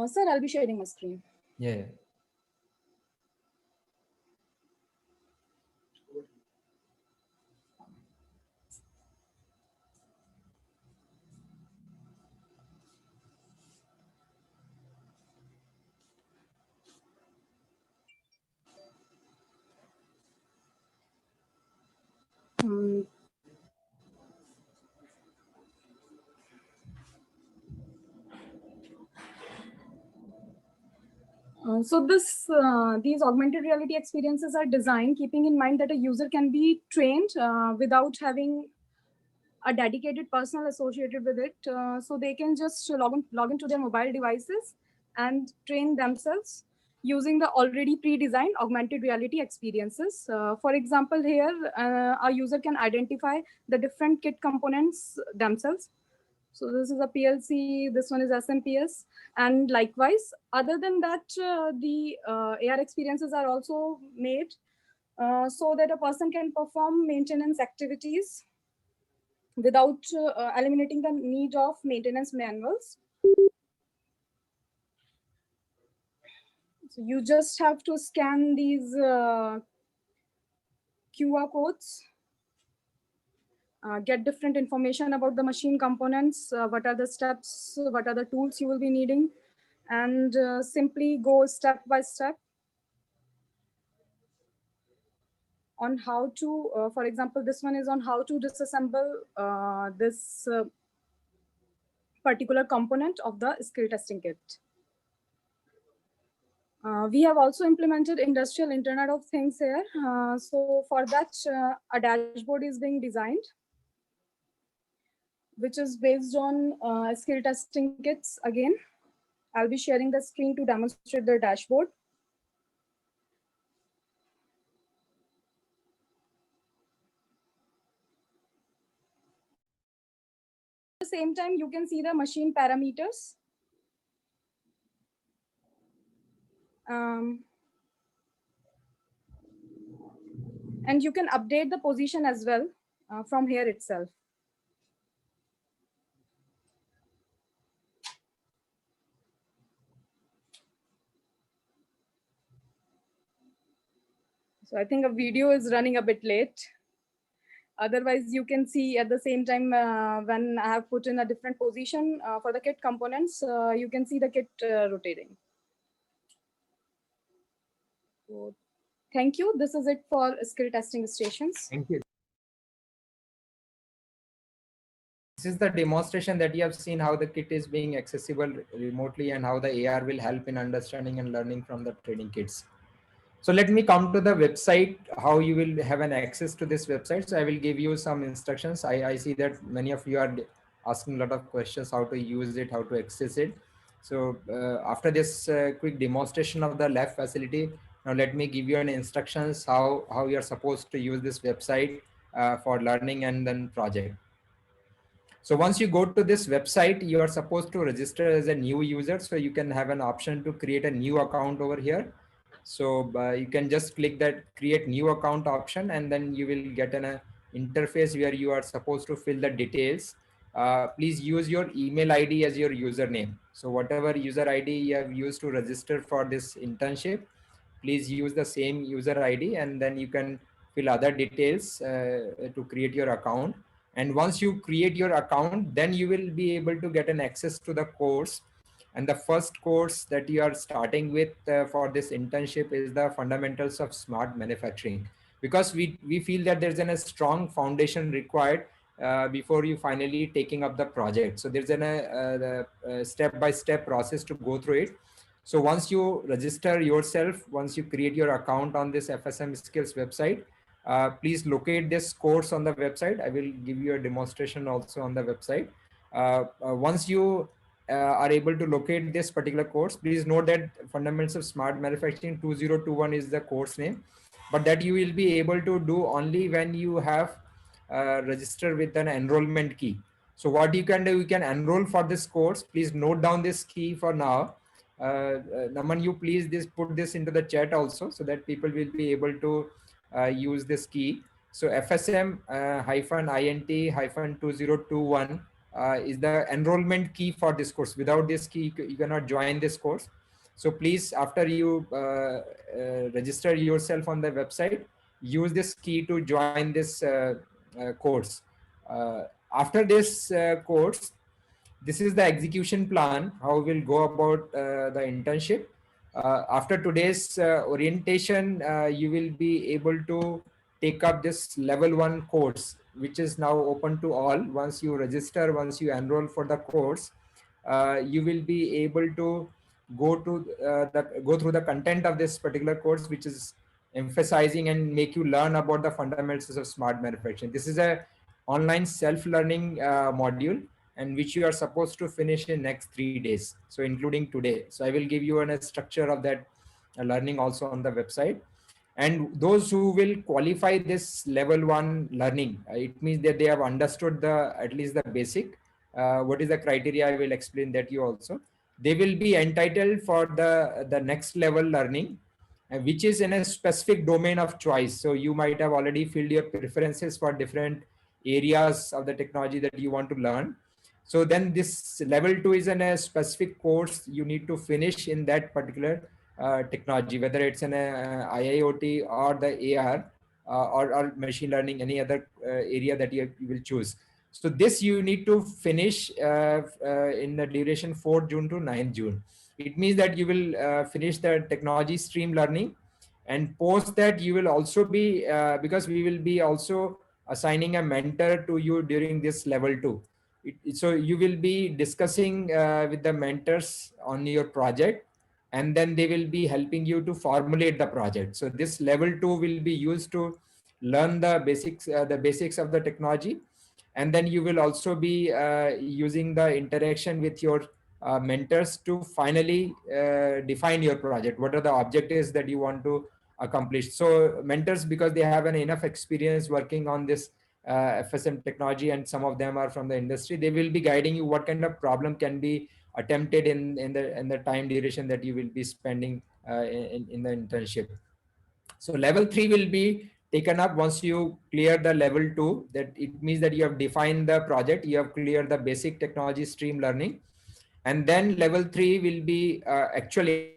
Sir, I'll be sharing my screen. Yeah. So these augmented reality experiences are designed keeping in mind that a user can be trained without having a dedicated personnel associated with it. So they can just log into their mobile devices and train themselves using the already pre-designed augmented reality experiences. For example, here, a user can identify the different kit components themselves. So this is a PLC, this one is SMPS, and likewise. Other than that, the AR experiences are also made so that a person can perform maintenance activities without eliminating the need of maintenance manuals. So you just have to scan these QR codes, get different information about the machine components, what are the steps, what are the tools you will be needing, and simply go step by step on how to, for example, this one is on how to disassemble this particular component of the skill testing kit. We have also implemented industrial Internet of Things here. So for that, a dashboard is being designed, which is based on skill testing kits. Again, I'll be sharing the screen to demonstrate the dashboard. At the same time, you can see the machine parameters. And you can update the position as well from here itself. So I think a video is running a bit late. Otherwise, you can see at the same time when I have put in a different position for the kit components, you can see the kit rotating. So, thank you. This is it for skill testing stations. Thank you. This is the demonstration that you have seen how the kit is being accessible remotely and how the AR will help in understanding and learning from the training kits. So let me come to the website, how you will have an access to this website. So I will give you some instructions. I see that many of you are asking a lot of questions, how to use it, how to access it. So after this quick demonstration of the lab facility, now let me give you an instructions how you're supposed to use this website for learning and then project. So once you go to this website, you are supposed to register as a new user. So you can have an option to create a new account over here. So you can just click that create new account option, and then you will get an interface where you are supposed to fill the details. Please use your email ID as your username. So whatever user ID you have used to register for this internship, please use the same user ID, and then you can fill other details to create your account. And once you create your account, then you will be able to get an access to the course. And the first course that you are starting with for this internship is the fundamentals of smart manufacturing, because we feel that there's a strong foundation required before you finally taking up the project. So there's a step-by-step process to go through it. So once you register yourself, once you create your account on this FSM Skills website, please locate this course on the website. I will give you a demonstration also on the website. Once you are able to locate this particular course, please note that Fundamentals of Smart Manufacturing 2021 is the course name, but that you will be able to do only when you have registered with an enrollment key. So what you can do, you can enroll for this course. Please note down this key for now. Naman, you please put this into the chat also, so that people will be able to use this key. So FSM -INT -2021 is the enrollment key for this course. Without this key, you cannot join this course. So please, after you register yourself on the website, use this key to join this course. After this course, this is the execution plan, how we'll go about the internship. After today's orientation, you will be able to take up this level 1 course, which is now open to all. Once you register, once you enroll for the course, you will be able to go through the content of this particular course, which is emphasizing and make you learn about the fundamentals of smart manufacturing. This is a online self-learning module, and which you are supposed to finish in next 3 days, so including today. So I will give you a structure of that learning also on the website. And those who will qualify this level 1 learning, it means that they have understood at least the basic. What is the criteria? I will explain that you also. They will be entitled for the next level learning, which is in a specific domain of choice. So you might have already filled your preferences for different areas of the technology that you want to learn. So then this level 2 is in a specific course you need to finish in that particular technology, whether it's in a IIoT or the AR or machine learning, any other area that you will choose. So this you need to finish in the duration 4 June to 9 June. It means that you will finish the technology stream learning, and post that you will also be, because we will be also assigning a mentor to you during this level 2. So you will be discussing with the mentors on your project, and then they will be helping you to formulate the project. So this level 2 will be used to learn the basics of the technology. And then you will also be using the interaction with your mentors to finally define your project. What are the objectives that you want to accomplish? So mentors, because they have enough experience working on this FSM technology, and some of them are from the industry, they will be guiding you what kind of problem can be attempted in the time duration that you will be spending in the internship. So level 3 will be taken up once you clear the level 2. That it means that you have defined the project, you have cleared the basic technology stream learning, and then level 3 will be actually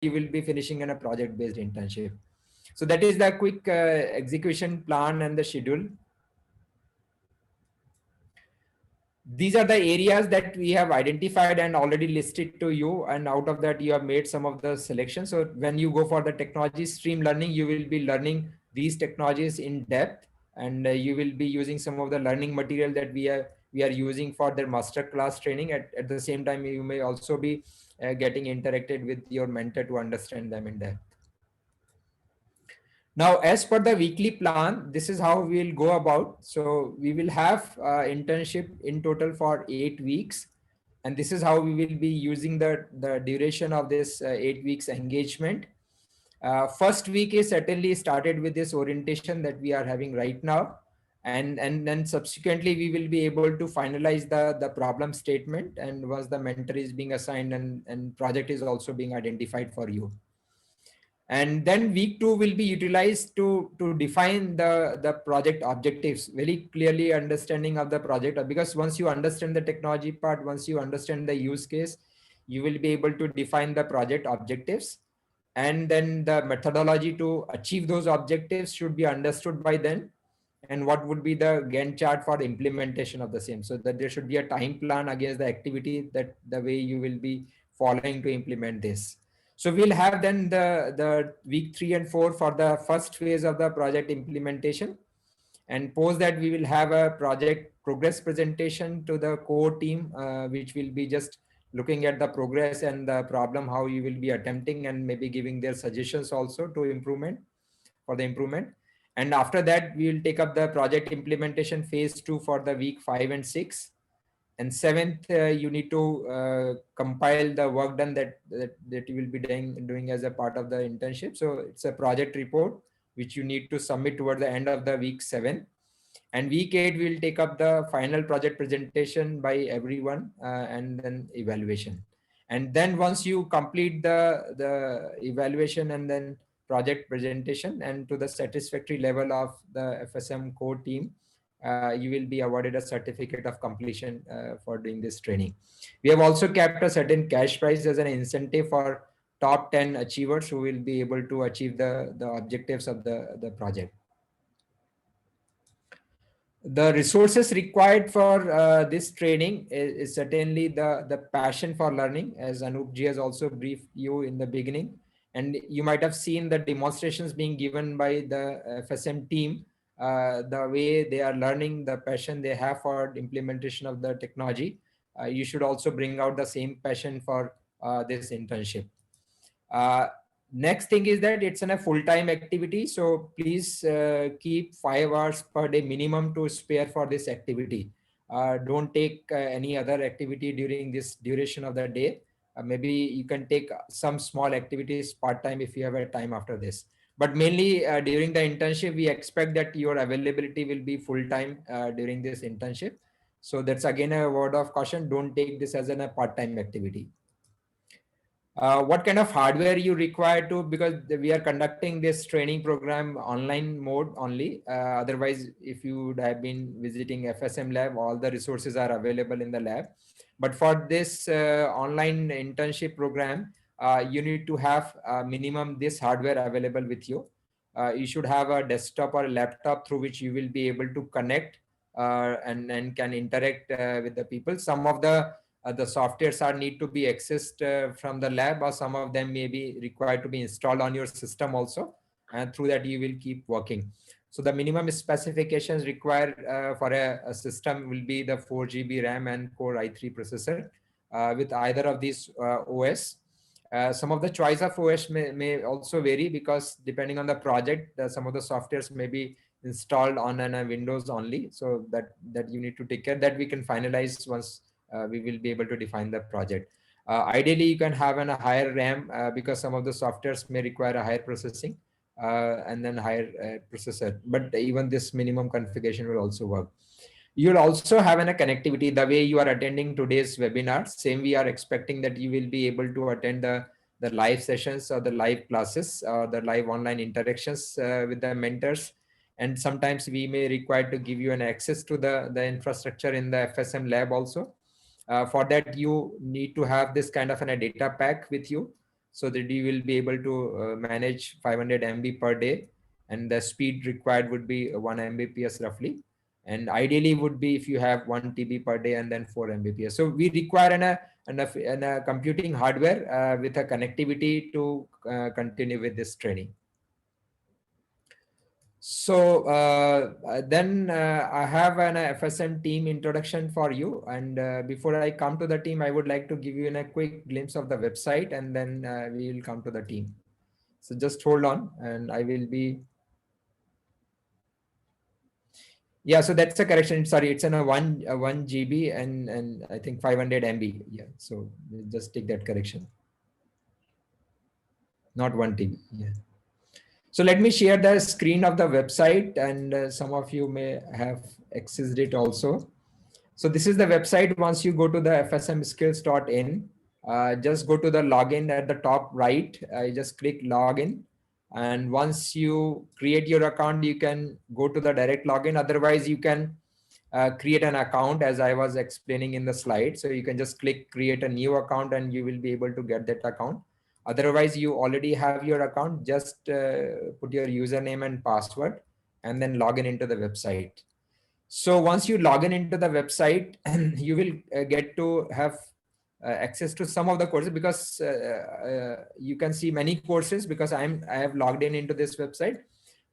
you will be finishing in a project-based internship. So that is the quick execution plan and the schedule. These are the areas that we have identified and already listed to you, and out of that you have made some of the selections. So when you go for the technology stream learning, you will be learning these technologies in depth, and you will be using some of the learning material that we are using for their master class training. At the same time, you may also be getting interacted with your mentor to understand them in depth. Now, as per the weekly plan, this is how we will go about. So we will have internship in total for 8 weeks. And this is how we will be using the duration of this 8 weeks engagement. First week is certainly started with this orientation that we are having right now. And then subsequently, we will be able to finalize the problem statement. And once the mentor is being assigned and project is also being identified for you. And then week 2 will be utilized to define the project objectives, very clearly understanding of the project. Because once you understand the technology part, once you understand the use case, you will be able to define the project objectives. And then the methodology to achieve those objectives should be understood by then. And what would be the Gantt chart for the implementation of the same, so that there should be a time plan against the activity, that the way you will be following to implement this. So we'll have then the week 3 and 4 for the first phase of the project implementation. And post that, we will have a project progress presentation to the core team, which will be just looking at the progress and the problem, how you will be attempting, and maybe giving their suggestions also to improvement. And after that, we will take up the project implementation phase 2 for the week 5 and 6. And seventh, you need to compile the work done that you will be doing as a part of the internship. So it's a project report which you need to submit toward the end of the week 7. And week 8 will take up the final project presentation by everyone, and then evaluation. And then once you complete the evaluation and then project presentation and to the satisfactory level of the FSM core team, you will be awarded a certificate of completion for doing this training. We have also kept a certain cash prize as an incentive for top 10 achievers who will be able to achieve the objectives of the project. The resources required for this training is certainly the passion for learning, as Anup ji has also briefed you in the beginning. And you might have seen the demonstrations being given by the FSM team, the way they are learning, the passion they have for the implementation of the technology. You should also bring out the same passion for this internship. Next thing is that it's a full-time activity. So please keep 5 hours per day minimum to spare for this activity. Don't take any other activity during this duration of the day. Maybe you can take some small activities part-time if you have a time after this. But mainly during the internship, we expect that your availability will be full-time during this internship. So that's again a word of caution. Don't take this as a part-time activity. What kind of hardware you require to, because we are conducting this training program online mode only. Otherwise, if you would have been visiting FSM lab, all the resources are available in the lab. But for this online internship program, you need to have minimum this hardware available with you. You should have a desktop or a laptop through which you will be able to connect and can interact with the people. Some of the softwares need to be accessed from the lab, or some of them may be required to be installed on your system also, and through that you will keep working. So the minimum specifications required for a system will be the 4 GB RAM and Core i3 processor with either of these OS. Some of the choice of OS may also vary, because depending on the project, some of the softwares may be installed on a Windows only. So that you need to take care, that we can finalize once we will be able to define the project. Ideally, you can have a higher RAM because some of the softwares may require a higher processing and then higher processor. But even this minimum configuration will also work. You'll also have a connectivity. The way you are attending today's webinar, same we are expecting that you will be able to attend the live sessions or the live classes or the live online interactions with the mentors. And sometimes we may require to give you an access to the infrastructure in the FSM lab also. For that, you need to have this kind of a data pack with you, so that you will be able to manage 500 MB per day, and the speed required would be 1 Mbps roughly. And ideally would be if you have 1 TB per day and then 4 Mbps. So we require a computing hardware with a connectivity to continue with this training. So then I have an FSM team introduction for you. And before I come to the team, I would like to give you a quick glimpse of the website, and then we will come to the team. So just hold on, and I will be. Yeah, so that's a correction. Sorry, it's in a 1 GB and I think 500 MB. Yeah, so we'll just take that correction. Not 1 TB. Yeah. So let me share the screen of the website, and some of you may have accessed it also. So this is the website. Once you go to the fsmskills.in, just go to the login at the top right. Just click login. And once you create your account, you can go to the direct login. Otherwise, you can create an account, as I was explaining in the slide. So you can just click create a new account, and you will be able to get that account. Otherwise, you already have your account. Just put your username and password, and then log in into the website. So once you log in into the website, you will get to have access to some of the courses, because you can see many courses, because I have logged in into this website.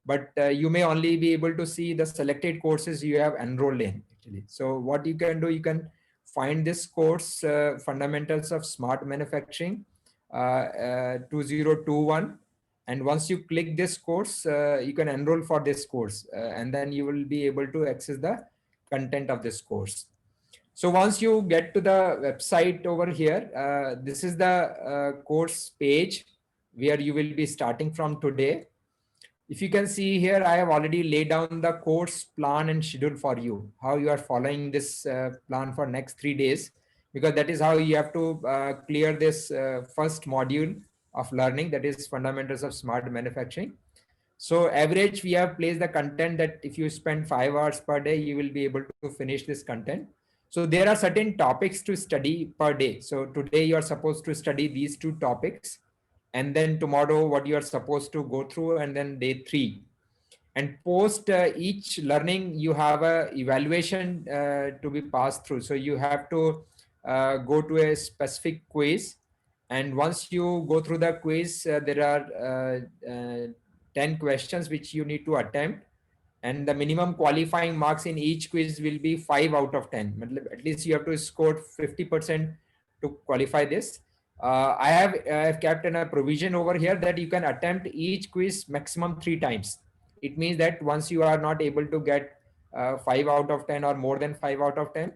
But you may only be able to see the selected courses you have enrolled in, actually. So what you can do, you can find this course, Fundamentals of Smart Manufacturing 2021. And once you click this course, you can enroll for this course, and then you will be able to access the content of this course. So once you get to the website over here, this is the course page where you will be starting from today. If you can see here, I have already laid down the course plan and schedule for you, how you are following this plan for next 3 days, because that is how you have to clear this first module of learning, that is fundamentals of smart manufacturing. So average, we have placed the content that if you spend 5 hours per day, you will be able to finish this content. So there are certain topics to study per day. So today you are supposed to study these 2 topics, and then tomorrow what you are supposed to go through, and then day 3. And post each learning, you have a evaluation to be passed through. So you have to go to a specific quiz. And once you go through the quiz, there are 10 questions which you need to attempt. And the minimum qualifying marks in each quiz will be 5 out of 10. At least you have to score 50% to qualify this. I have kept in a provision over here that you can attempt each quiz maximum 3 times. It means that once you are not able to get 5 out of 10 or more than 5 out of 10,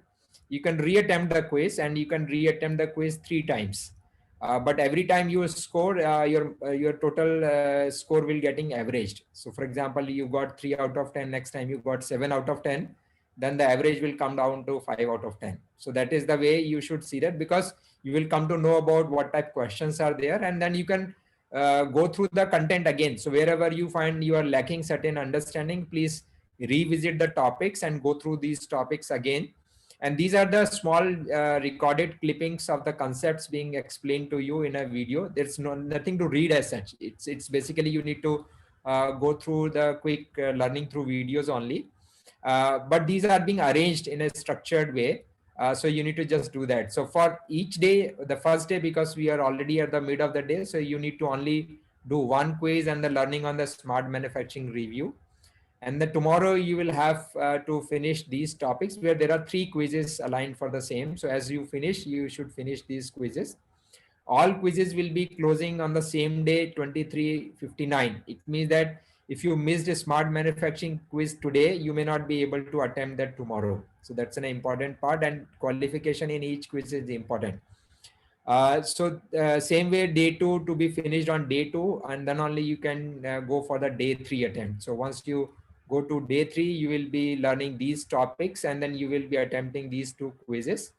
you can reattempt the quiz, and you can reattempt the quiz 3 times. But every time you score, your total score will getting averaged. So for example, you got 3 out of 10, next time you got 7 out of 10, then the average will come down to 5 out of 10. So that is the way you should see that, because you will come to know about what type questions are there, and then you can go through the content again. So wherever you find you are lacking certain understanding, please revisit the topics and go through these topics again. And these are the small recorded clippings of the concepts being explained to you in a video. There's nothing to read as such. It's basically you need to go through the quick learning through videos only. But these are being arranged in a structured way. So you need to just do that. So for each day, the first day, because we are already at the mid of the day, so you need to only do 1 quiz and the learning on the smart manufacturing review. And then tomorrow you will have to finish these topics where there are 3 quizzes aligned for the same. So as you finish, you should finish these quizzes. All quizzes will be closing on the same day, 23:59. It means that if you missed a smart manufacturing quiz today, you may not be able to attempt that tomorrow. So that's an important part, and qualification in each quiz is important. Same way, day 2 to be finished on day 2, and then only you can go for the day 3 attempt. So once you go to day 3, you will be learning these topics, and then you will be attempting these 2 quizzes.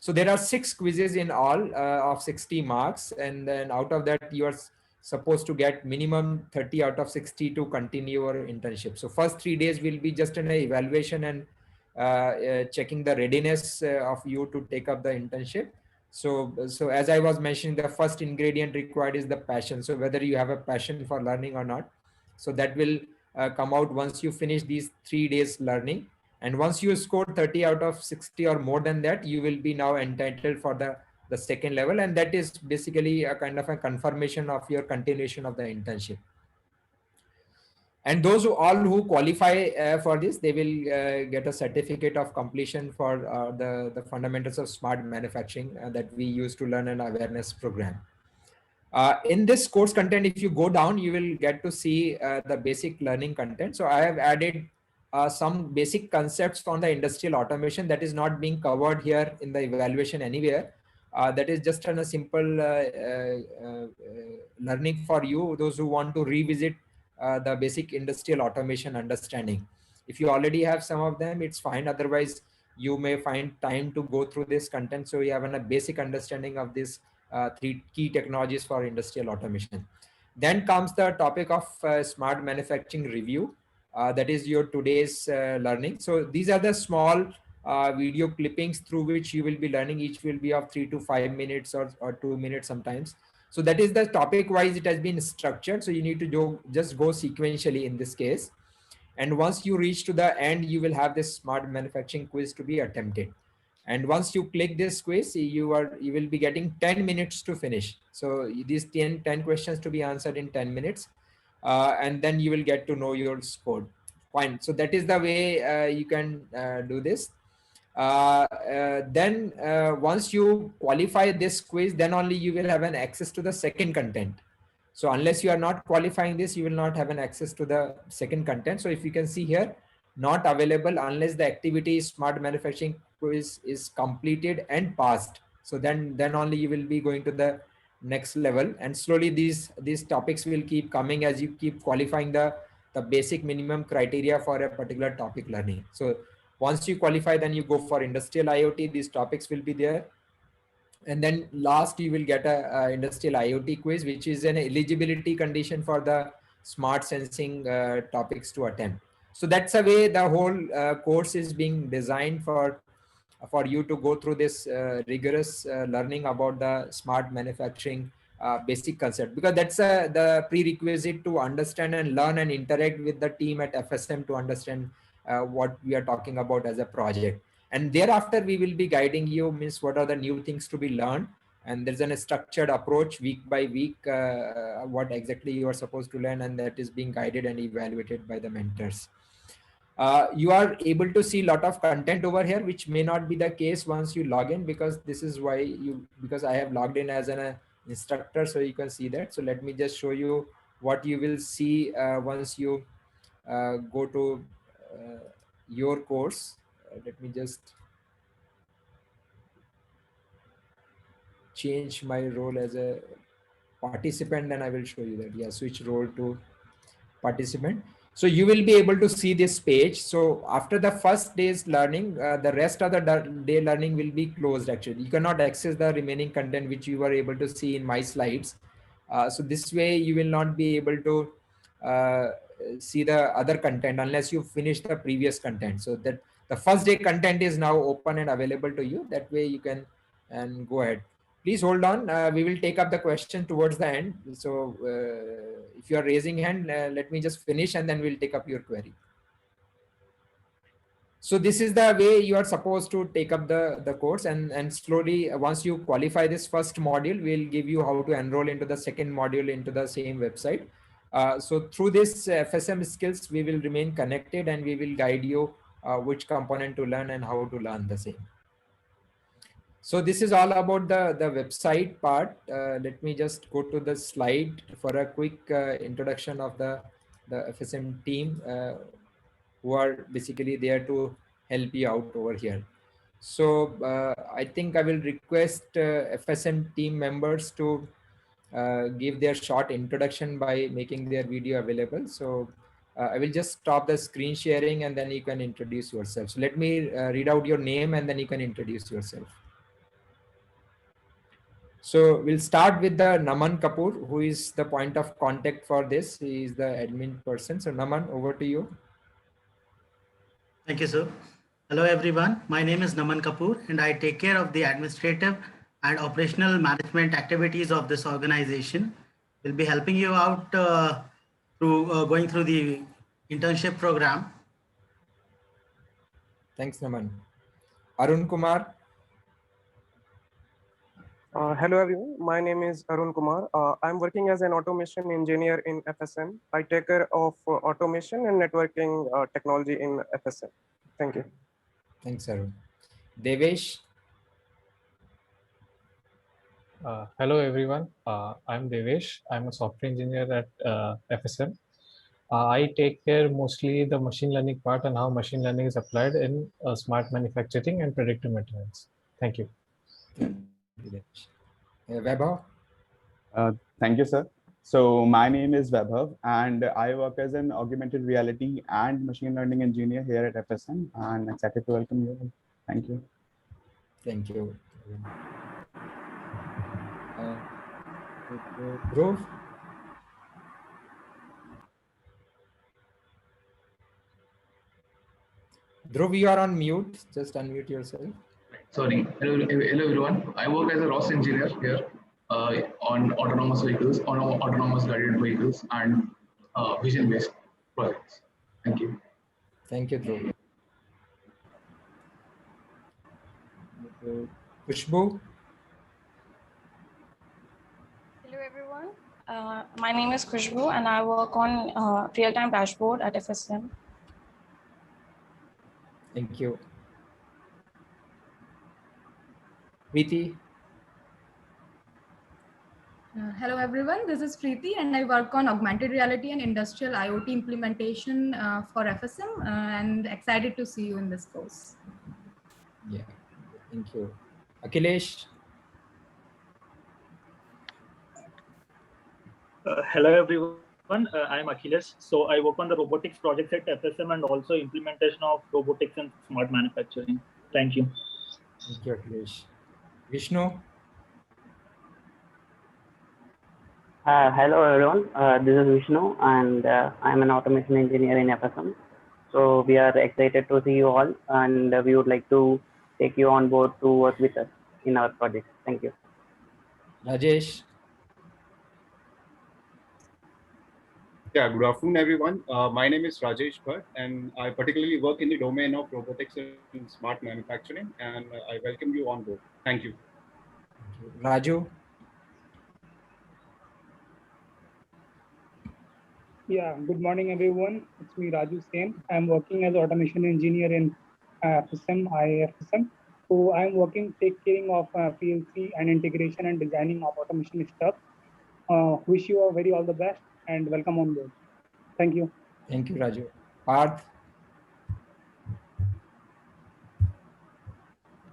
So there are 6 quizzes in all of 60 marks. And then out of that, you are supposed to get minimum 30 out of 60 to continue your internship. So first 3 days will be just an evaluation and checking the readiness of you to take up the internship. So as I was mentioning, the first ingredient required is the passion. So whether you have a passion for learning or not. So that will come out once you finish these 3 days learning. And once you score 30 out of 60 or more than that, you will be now entitled for the second level. And that is basically a kind of a confirmation of your continuation of the internship. And those who qualify for this, they will get a certificate of completion for the fundamentals of smart manufacturing that we use to learn an awareness program. In this course content, if you go down, you will get to see the basic learning content. So I have added some basic concepts on the industrial automation that is not being covered here in the evaluation anywhere. That is just a simple learning for you, those who want to revisit the basic industrial automation understanding. If you already have some of them, it's fine. Otherwise, you may find time to go through this content, so you have a basic understanding of these 3 key technologies for industrial automation. Then comes the topic of smart manufacturing review. That is your today's learning. So these are the small video clippings through which you will be learning. Each will be of 3 to 5 minutes or 2 minutes sometimes. So that is the topic wise it has been structured. So you need to just go sequentially in this case. And once you reach to the end, you will have this smart manufacturing quiz to be attempted. And once you click this quiz, you will be getting 10 minutes to finish. So these 10 questions to be answered in 10 minutes. And then you will get to know your score. Fine. So that is the way you can do this. Then once you qualify this quiz, then only you will have an access to the second content. So unless you are not qualifying this, you will not have an access to the second content. So if you can see here, not available unless the activity is smart manufacturing quiz is completed and passed. So then only you will be going to the next level, and slowly these topics will keep coming as you keep qualifying the basic minimum criteria for a particular topic learning. So once you qualify, then you go for industrial IoT. These topics will be there. And then last, you will get a industrial IoT quiz, which is an eligibility condition for the smart sensing topics to attend. So that's the way the whole course is being designed for you to go through this rigorous learning about the smart manufacturing basic concept, because that's the prerequisite to understand and learn and interact with the team at FSM to understand what we are talking about as a project. And thereafter, we will be guiding you, means what are the new things to be learned. And there's a structured approach week by week, what exactly you are supposed to learn, and that is being guided and evaluated by the mentors. You are able to see a lot of content over here, which may not be the case once you log in, because this is why because I have logged in as an instructor, so you can see that. So let me just show you what you will see once you go to your course. Let me just change my role as a participant, then I will show you that. Yeah, switch role to participant. So you will be able to see this page. So after the first day's learning, the rest of the day learning will be closed actually. You cannot access the remaining content which you were able to see in my slides. So this way you will not be able to see the other content unless you finish the previous content. So that the first day content is now open and available to you. That way you can and go ahead. Please hold on. We will take up the question towards the end. So if you are raising hand, let me just finish and then we'll take up your query. So this is the way you are supposed to take up the course, and slowly once you qualify this first module, we'll give you how to enroll into the second module into the same website. So through this FSM skills, we will remain connected and we will guide you which component to learn and how to learn the same. So this is all about the website part. Let me just go to the slide for a quick introduction of the FSM team who are basically there to help you out over here. So I think I will request FSM team members to give their short introduction by making their video available. So I will just stop the screen sharing and then you can introduce yourself. So let me read out your name and then you can introduce yourself. So we'll start with the Naman Kapoor, who is the point of contact for this. He is the admin person. So Naman, over to you. Thank you, sir. Hello, everyone. My name is Naman Kapoor, and I take care of the administrative and operational management activities of this organization. We'll be helping you out through going through the internship program. Thanks, Naman. Arun Kumar. Hello everyone, my name is Arun Kumar. I'm working as an automation engineer in FSM. I take care of automation and networking technology in FSM. Thank you. Thanks, Arun. Devesh. Hello everyone, I'm Devesh. I'm a software engineer at FSM. I take care mostly the machine learning part and how machine learning is applied in smart manufacturing and predictive maintenance. Thank you. Vaibhav. Thank you, sir. So my name is Vaibhav and I work as an augmented reality and machine learning engineer here at FSM. I'm excited to welcome you all. Thank you. Thank you. Dhruv. Dhruv, you are on mute. Just unmute yourself. Sorry. Hello everyone. I work as a ROS engineer here on autonomous vehicles, on autonomous guided vehicles and vision-based projects. Thank you. Thank you, Dhruv. Khushbu. Hello everyone. My name is Khushbu and I work on real-time dashboard at FSM. Thank you. Preeti. Hello everyone, this is Preeti and I work on augmented reality and industrial IoT implementation for FSM and excited to see you in this course. Yeah, thank you. Akhilesh? Hello everyone, I am Akhilesh. So I work on the robotics projects at FSM and also implementation of robotics and smart manufacturing. Thank you. Thank you, Akhilesh. Vishnu? Hello everyone, this is Vishnu and I'm an automation engineer in FSM. So we are excited to see you all and we would like to take you on board to work with us in our project. Thank you. Rajesh? Yeah, good afternoon, everyone. My name is Rajesh Bhatt, and I particularly work in the domain of robotics and smart manufacturing, and I welcome you on board. Thank you. Raju? Yeah, good morning, everyone. It's me, Raju Sen. I'm working as automation engineer in FSM, IFSM. So I'm working, taking care of PLC and integration and designing of automation stuff. Wish you very all the best and welcome on board. Thank you. Thank you, Raju. Parth?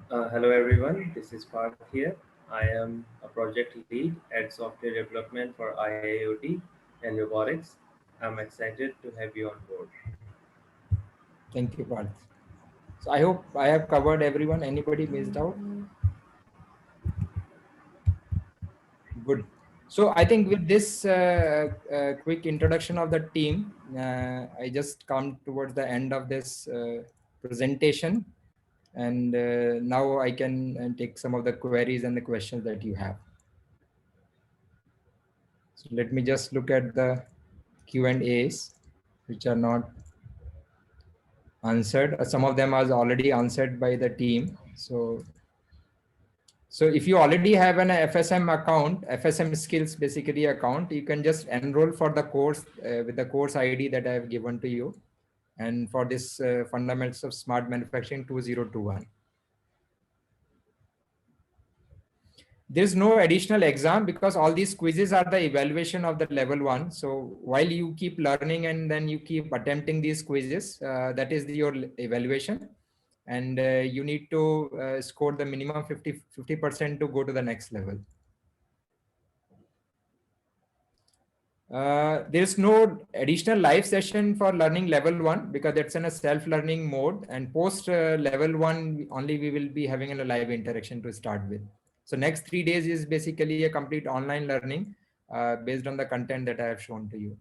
Hello everyone, this is Parth here. I am a project lead at software development for IIoT and robotics. I'm excited to have you on board. Thank you, Parth. So I hope I have covered everyone. Anybody missed out? Good. So I think with this quick introduction of the team, I just come towards the end of this presentation. And now I can take some of the queries and the questions that you have. So let me just look at the Q&As, which are not answered. Some of them are already answered by the team. So if you already have an FSM account, FSM skills basically account, you can just enroll for the course with the course ID that I have given to you. And for this fundamentals of smart manufacturing 2021. There's no additional exam because all these quizzes are the evaluation of the level 1. So while you keep learning and then you keep attempting these quizzes, that is your evaluation. And you need to score the minimum 50% to go to the next level. There's no additional live session for learning level 1 because that's in a self-learning mode, and post level 1 only we will be having a live interaction to start with. So next 3 days is basically a complete online learning based on the content that I have shown to you.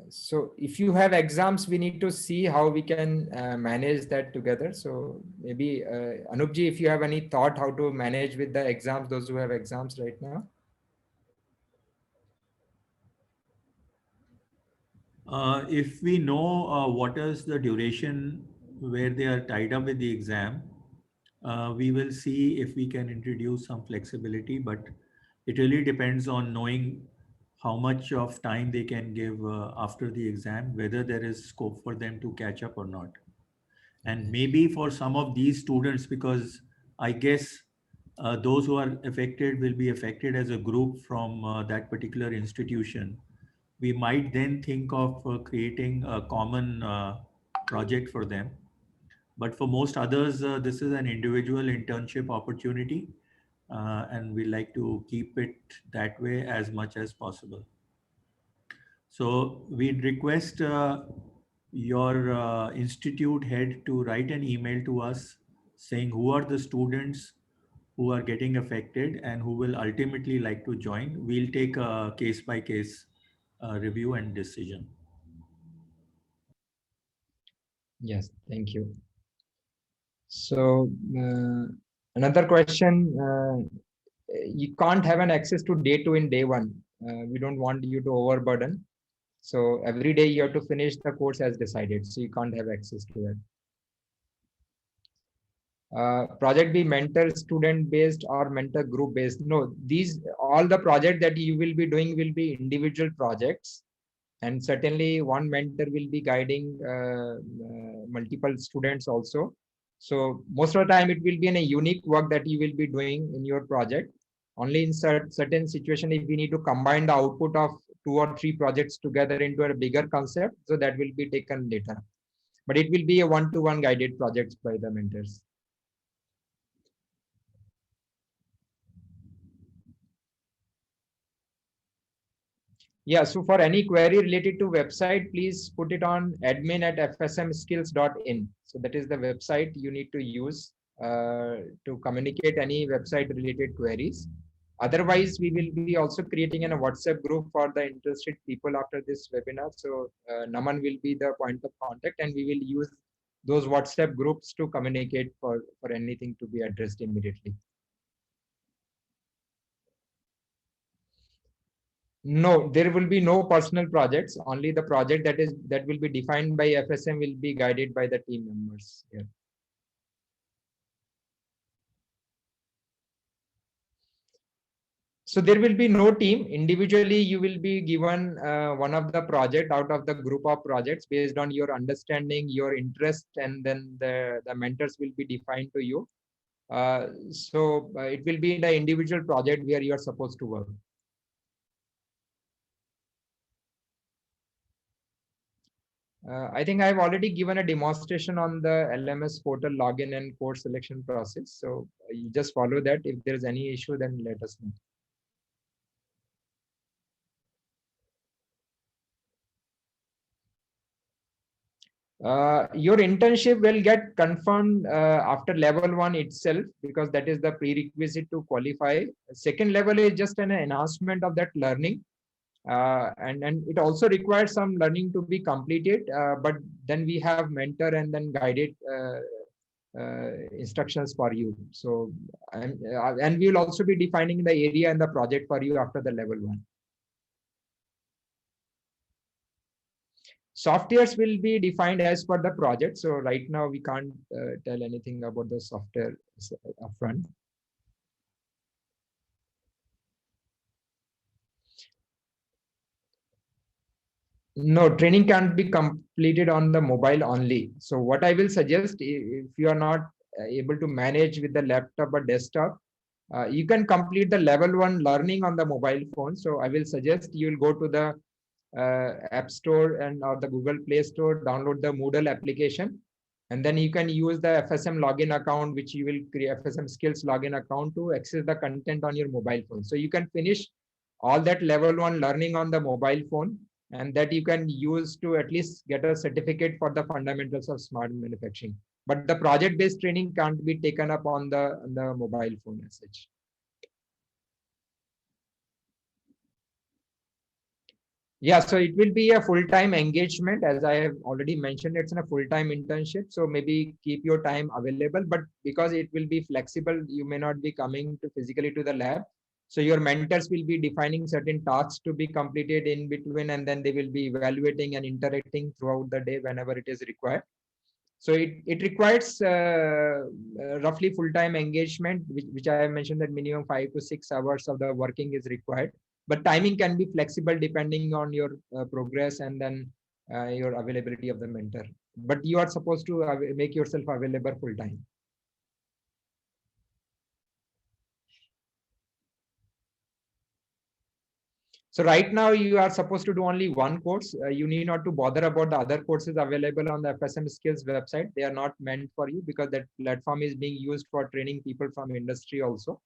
So if you have exams, we need to see how we can manage that together. So maybe Anupji, if you have any thought how to manage with the exams, those who have exams right now. If we know what is the duration where they are tied up with the exam, we will see if we can introduce some flexibility, but it really depends on knowing how much of time they can give after the exam, whether there is scope for them to catch up or not. And maybe for some of these students, because I guess those who are affected will be affected as a group from that particular institution. We might then think of creating a common project for them. But for most others, this is an individual internship opportunity, and we like to keep it that way as much as possible. So we'd request your institute head to write an email to us saying who are the students who are getting affected and who will ultimately like to join. We'll take a case-by-case review and decision. Yes, thank you. So another question, you can't have an access to day 2 in day 1. We don't want you to overburden. So every day you have to finish the course as decided. So you can't have access to that. Project be mentor student based or mentor group based. No, these all the project that you will be doing will be individual projects. And certainly one mentor will be guiding multiple students also. So most of the time it will be in a unique work that you will be doing in your project. Only in certain situation, if we need to combine the output of 2 or 3 projects together into a bigger concept, so that will be taken later. But it will be a one-to-one guided projects by the mentors. Yeah, so for any query related to website, please put it on admin@fsmskills.in. So that is the website you need to use to communicate any website related queries. Otherwise, we will be also creating a WhatsApp group for the interested people after this webinar. So Naman will be the point of contact, and we will use those WhatsApp groups to communicate for anything to be addressed immediately. No, there will be no personal projects. Only the project that will be defined by FSM will be guided by the team members here. So there will be no team. Individually, you will be given one of the project out of the group of projects based on your understanding, your interest, and then the mentors will be defined to you. So it will be the individual project where you are supposed to work. I think I've already given a demonstration on the LMS portal login and course selection process. So you just follow that. If there's any issue, then let us know. Your internship will get confirmed after level 1 itself, because that is the prerequisite to qualify. Second level is just an enhancement of that learning. And it also requires some learning to be completed, but then we have mentor and then guided instructions for you. So and we will also be defining the area and the project for you after the level 1. Softwares will be defined as per the project. So right now we can't tell anything about the software upfront. No, training can't be completed on the mobile only. So what I will suggest, if you are not able to manage with the laptop or desktop, you can complete the level 1 learning on the mobile phone. So I will suggest you will go to the App Store or the Google Play Store, download the Moodle application, and then you can use the FSM login account, which you will create FSM skills login account to access the content on your mobile phone. So you can finish all that level 1 learning on the mobile phone, and that you can use to at least get a certificate for the fundamentals of smart manufacturing. But the project-based training can't be taken up on the mobile phone as such. Yeah, so it will be a full-time engagement. As I have already mentioned, it's in a full-time internship. So maybe keep your time available, but because it will be flexible, you may not be coming physically to the lab. So your mentors will be defining certain tasks to be completed in between, and then they will be evaluating and interacting throughout the day whenever it is required. So it requires roughly full-time engagement, which I have mentioned that minimum 5 to 6 hours of the working is required. But timing can be flexible depending on your progress and then your availability of the mentor. But you are supposed to make yourself available full-time. So right now you are supposed to do only one course. You need not to bother about the other courses available on the FSM Skills website. They are not meant for you because that platform is being used for training people from industry also,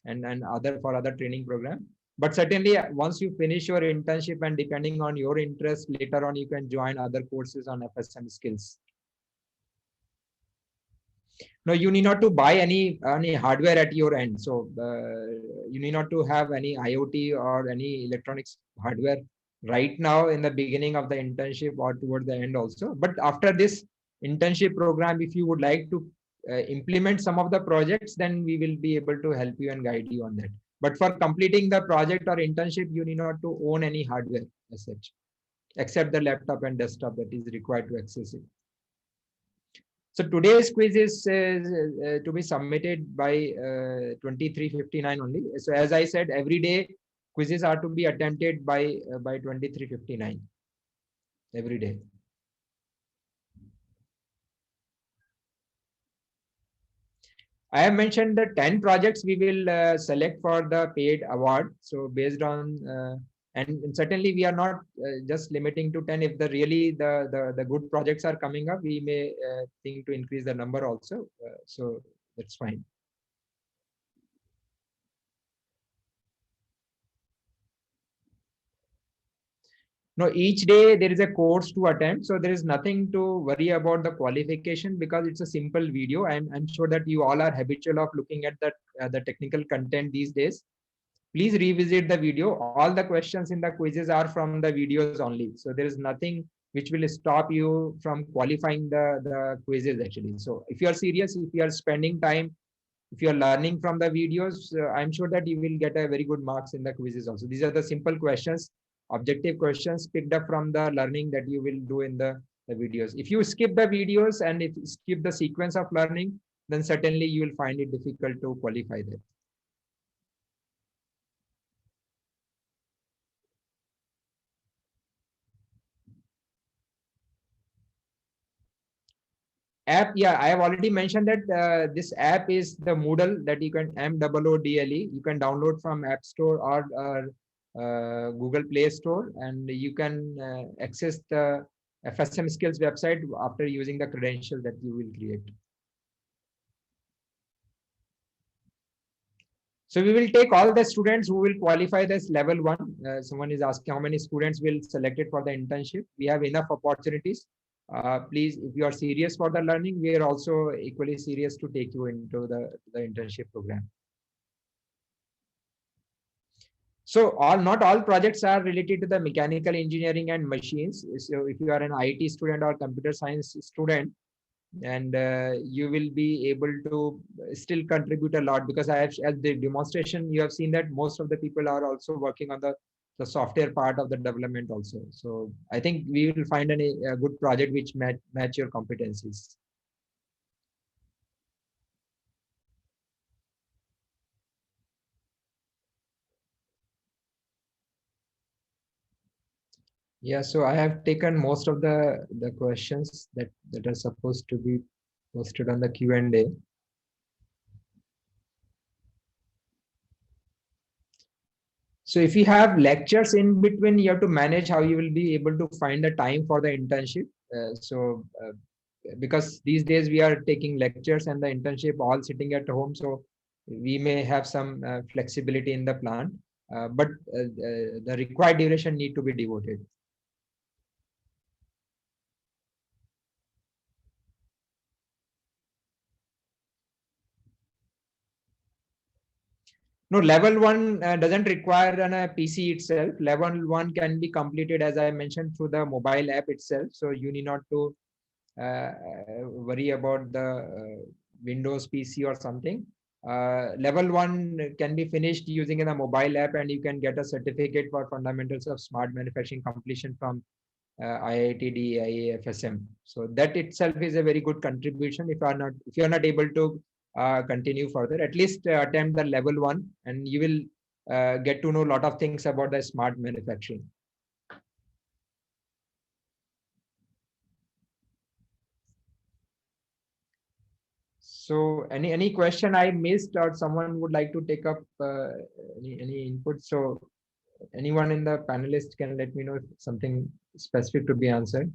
and for other training program. But certainly once you finish your internship and depending on your interest, later on you can join other courses on FSM Skills. No, you need not to buy any hardware at your end. So you need not to have any IoT or any electronics hardware right now in the beginning of the internship or toward the end also. But after this internship program, if you would like to implement some of the projects, then we will be able to help you and guide you on that. But for completing the project or internship, you need not to own any hardware as such, except the laptop and desktop that is required to access it. So today's quiz is to be submitted by 23:59 only. So as I said, every day quizzes are to be attempted by 23:59 every day. I have mentioned the 10 projects we will select for the paid award. So based on, and certainly we are not just limiting to 10. If the good projects are coming up, we may think to increase the number also. So that's fine. No, each day there is a course to attend, so there is nothing to worry about the qualification because it's a simple video. I'm sure that you all are habitual of looking at the technical content these days. Please revisit the video. All the questions in the quizzes are from the videos only, so there is nothing which will stop you from qualifying the quizzes actually. So if you are serious, if you are spending time, if you are learning from the videos, I'm sure that you will get a very good marks in the quizzes also. These are the simple questions, objective questions picked up from the learning that you will do in the videos. If you skip the videos and if you skip the sequence of learning, then certainly you will find it difficult to qualify that. App, yeah, I have already mentioned that this app is the Moodle that you can MOODLE. You can download from App Store or Google Play Store, and you can access the FSM Skills website after using the credential that you will create. So we will take all the students who will qualify this level 1. Someone is asking how many students will selected for the internship. We have enough opportunities. Please, if you are serious for the learning, we are also equally serious to take you into the internship program. So not all projects are related to the mechanical engineering and machines. So if you are an IT student or computer science student, and you will be able to still contribute a lot, because I have, as the demonstration, you have seen that most of the people are also working on the software part of the development also. So I think we will find a good project which match your competencies. Yeah, so I have taken most of the questions that are supposed to be posted on the Q&A. So if you have lectures in between, you have to manage how you will be able to find the time for the internship. Because these days we are taking lectures and the internship all sitting at home, so we may have some flexibility in the plan, but the required duration need to be devoted. No, level 1 doesn't require a PC itself. Level 1 can be completed, as I mentioned, through the mobile app itself. So you need not to worry about the Windows PC or something. Level 1 can be finished using a mobile app, and you can get a certificate for fundamentals of smart manufacturing completion from IIT DIA FSM. So that itself is a very good contribution. If you are not able to continue further, at least attempt the level 1, and you will get to know a lot of things about the smart manufacturing. So any question I missed, or someone would like to take up any input? So anyone in the panelists can let me know if something specific to be answered.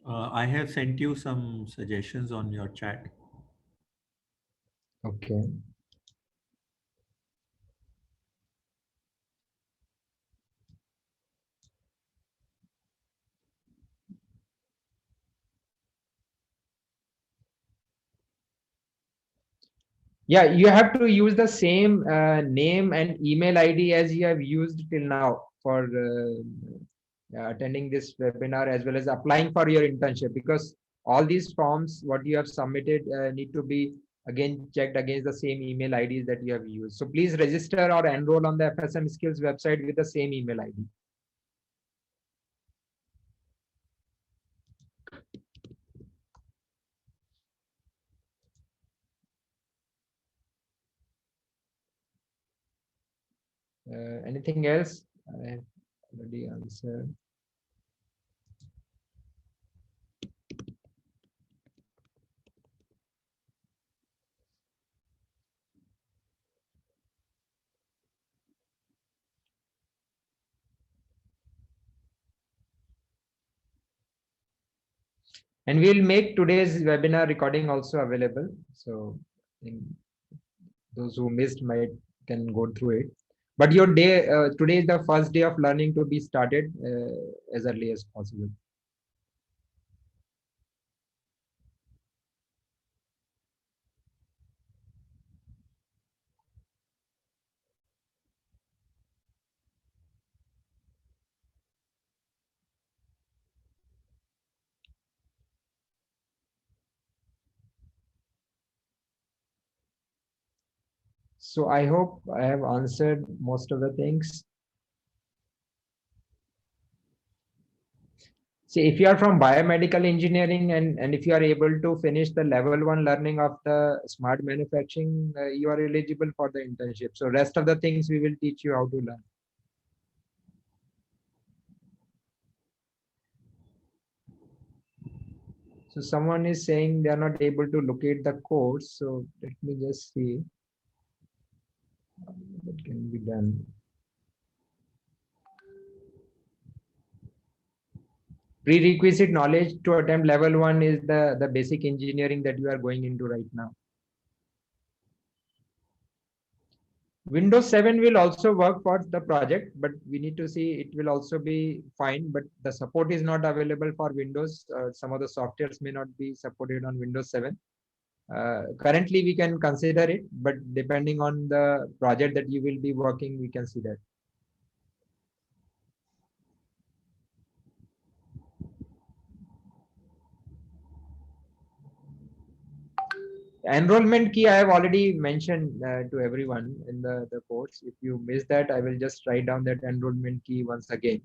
I have sent you some suggestions on your chat. Okay. Yeah, you have to use the same name and email ID as you have used till now for attending this webinar, as well as applying for your internship, because all these forms what you have submitted need to be again checked against the same email IDs that you have used. So please register or enroll on the FSM Skills website with the same email ID. Anything else? I have already answered. And we'll make today's webinar recording also available. So I think those who missed might can go through it. But your day, today is the first day of learning to be started as early as possible. So I hope I have answered most of the things. See, if you are from biomedical engineering and if you are able to finish the level 1 learning of the smart manufacturing, you are eligible for the internship. So rest of the things we will teach you how to learn. So someone is saying they are not able to locate the course. So let me just see what can be done. Prerequisite knowledge to attempt level 1 is the basic engineering that you are going into right now. Windows 7 will also work for the project, but we need to see it will also be fine, but the support is not available for Windows. Some of the softwares may not be supported on Windows 7. Currently, we can consider it, but depending on the project that you will be working, we can see that. Enrollment key I have already mentioned to everyone in the course. If you miss that, I will just write down that enrollment key once again.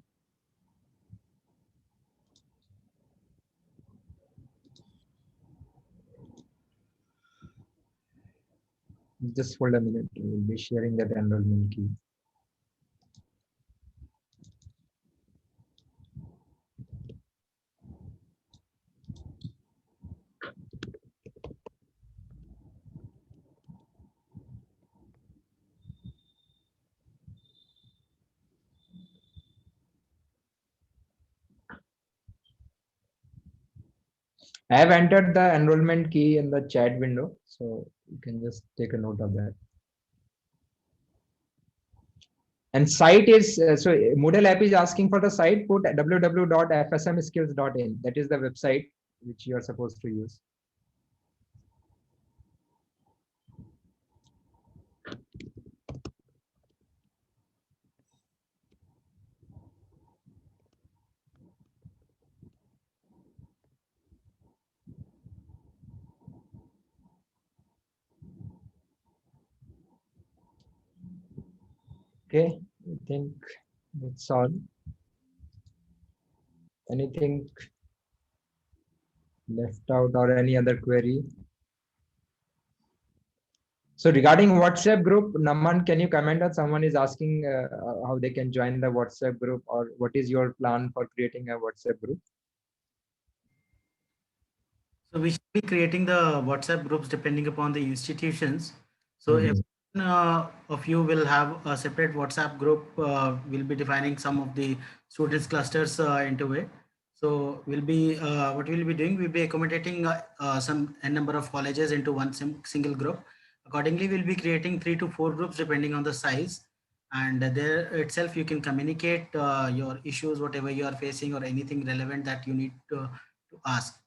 Just hold a minute. I will be sharing that enrollment key. I have entered the enrollment key in the chat window, so you can just take a note of that. And site is, so Moodle app is asking for the site, put www.fsmskills.in. That is the website which you are supposed to use. Okay, I think that's all. Anything left out or any other query? So regarding WhatsApp group, Naman, can you comment on someone is asking how they can join the WhatsApp group, or what is your plan for creating a WhatsApp group? So we should be creating the WhatsApp groups depending upon the institutions. So if of you will have a separate WhatsApp group, we'll be defining some of the students clusters into it. So we'll be what we'll be doing, we'll be accommodating some n number of colleges into one single group. Accordingly, we'll be creating 3 to 4 groups depending on the size. And there itself, you can communicate your issues, whatever you are facing, or anything relevant that you need to ask.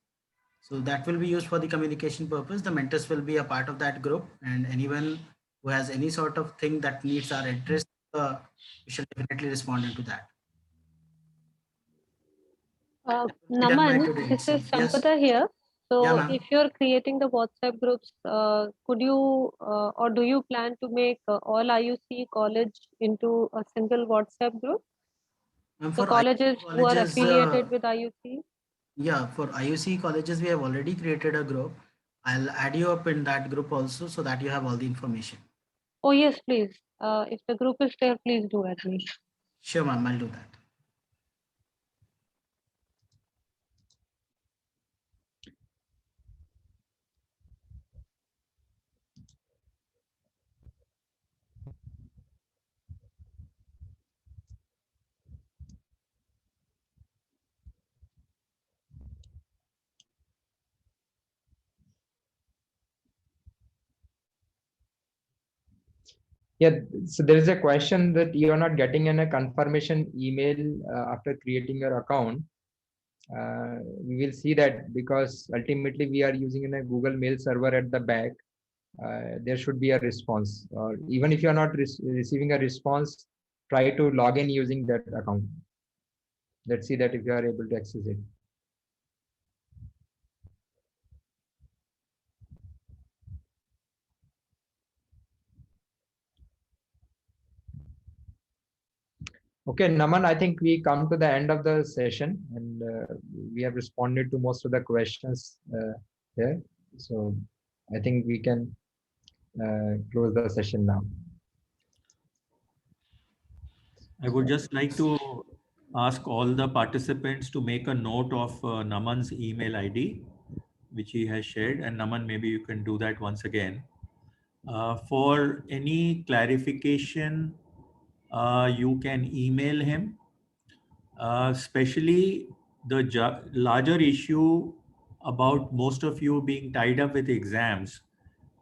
So that will be used for the communication purpose. The mentors will be a part of that group, and anyone who has any sort of thing that needs our address, we shall definitely respond into that. Naman, this is Sampata here. So Yeah, if you're creating the WhatsApp groups, could you or do you plan to make all IUC college into a single WhatsApp group? For colleges who are affiliated with IUC? Yeah, for IUC colleges, we have already created a group. I'll add you up in that group also so that you have all the information. Oh, yes, please. If the group is there, please do add me. Sure, ma'am, I'll do that. Yeah, so there is a question that you are not getting in a confirmation email after creating your account. We will see that because ultimately we are using in a Google Mail server at the back. There should be a response, or even if you are not receiving a response, try to log in using that account. Let's see that if you are able to access it. Okay, Naman, I think we come to the end of the session, and we have responded to most of the questions there. So I think we can close the session now. I would just like to ask all the participants to make a note of Naman's email ID, which he has shared. And Naman, maybe you can do that once again. For any clarification, you can email him. Especially the larger issue about most of you being tied up with exams.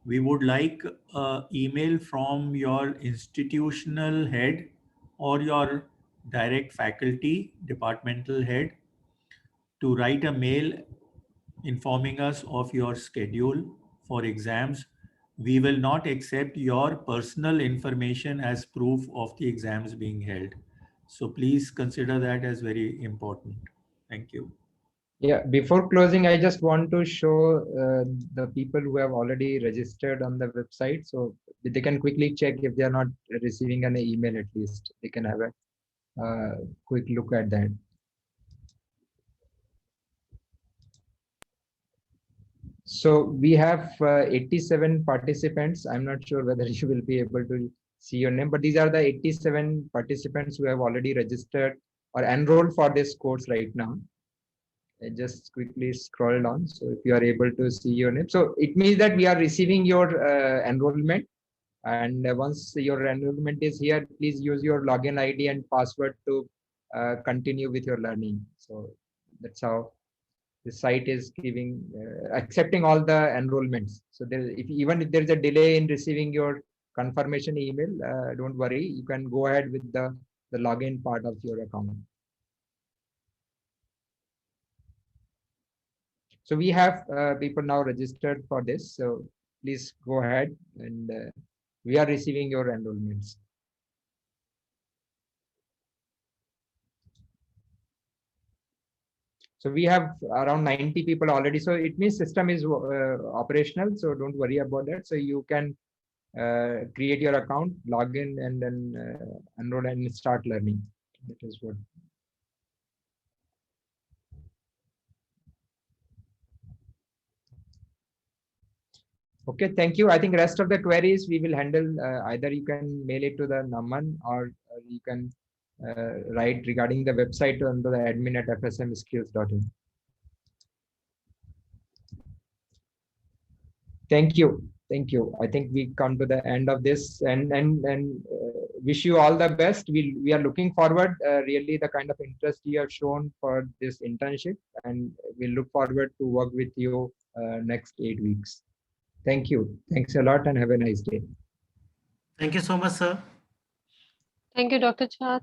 We would like an email from your institutional head or your direct faculty, departmental head, to write a mail informing us of your schedule for exams. We will not accept your personal information as proof of the exams being held. So please consider that as very important. Thank you. Yeah, before closing, I just want to show the people who have already registered on the website. So they can quickly check if they are not receiving an email, at least they can have a quick look at that. So we have 87 participants. I'm not sure whether you will be able to see your name, but these are the 87 participants who have already registered or enrolled for this course right now. I just quickly scroll down. So if you are able to see your name, so it means that we are receiving your enrollment. And once your enrollment is here, please use your login ID and password to continue with your learning. So that's how the site is giving, accepting all the enrollments. So there, even if there is a delay in receiving your confirmation email, don't worry. You can go ahead with the login part of your account. So we have people now registered for this. So please go ahead, and we are receiving your enrollments. So we have around 90 people already. So it means system is operational. So don't worry about that. So you can create your account, log in, and then enroll and start learning. That is what. Okay, thank you. I think rest of the queries we will handle. Either you can mail it to the Naman, or you can write regarding the website under the admin@fsmskills.in. Thank you. Thank you. I think we come to the end of this, and wish you all the best. We are looking forward really the kind of interest you have shown for this internship, and we look forward to work with you next 8 weeks. Thank you. Thanks a lot, and have a nice day. Thank you so much, sir. Thank you, Dr. Chhat.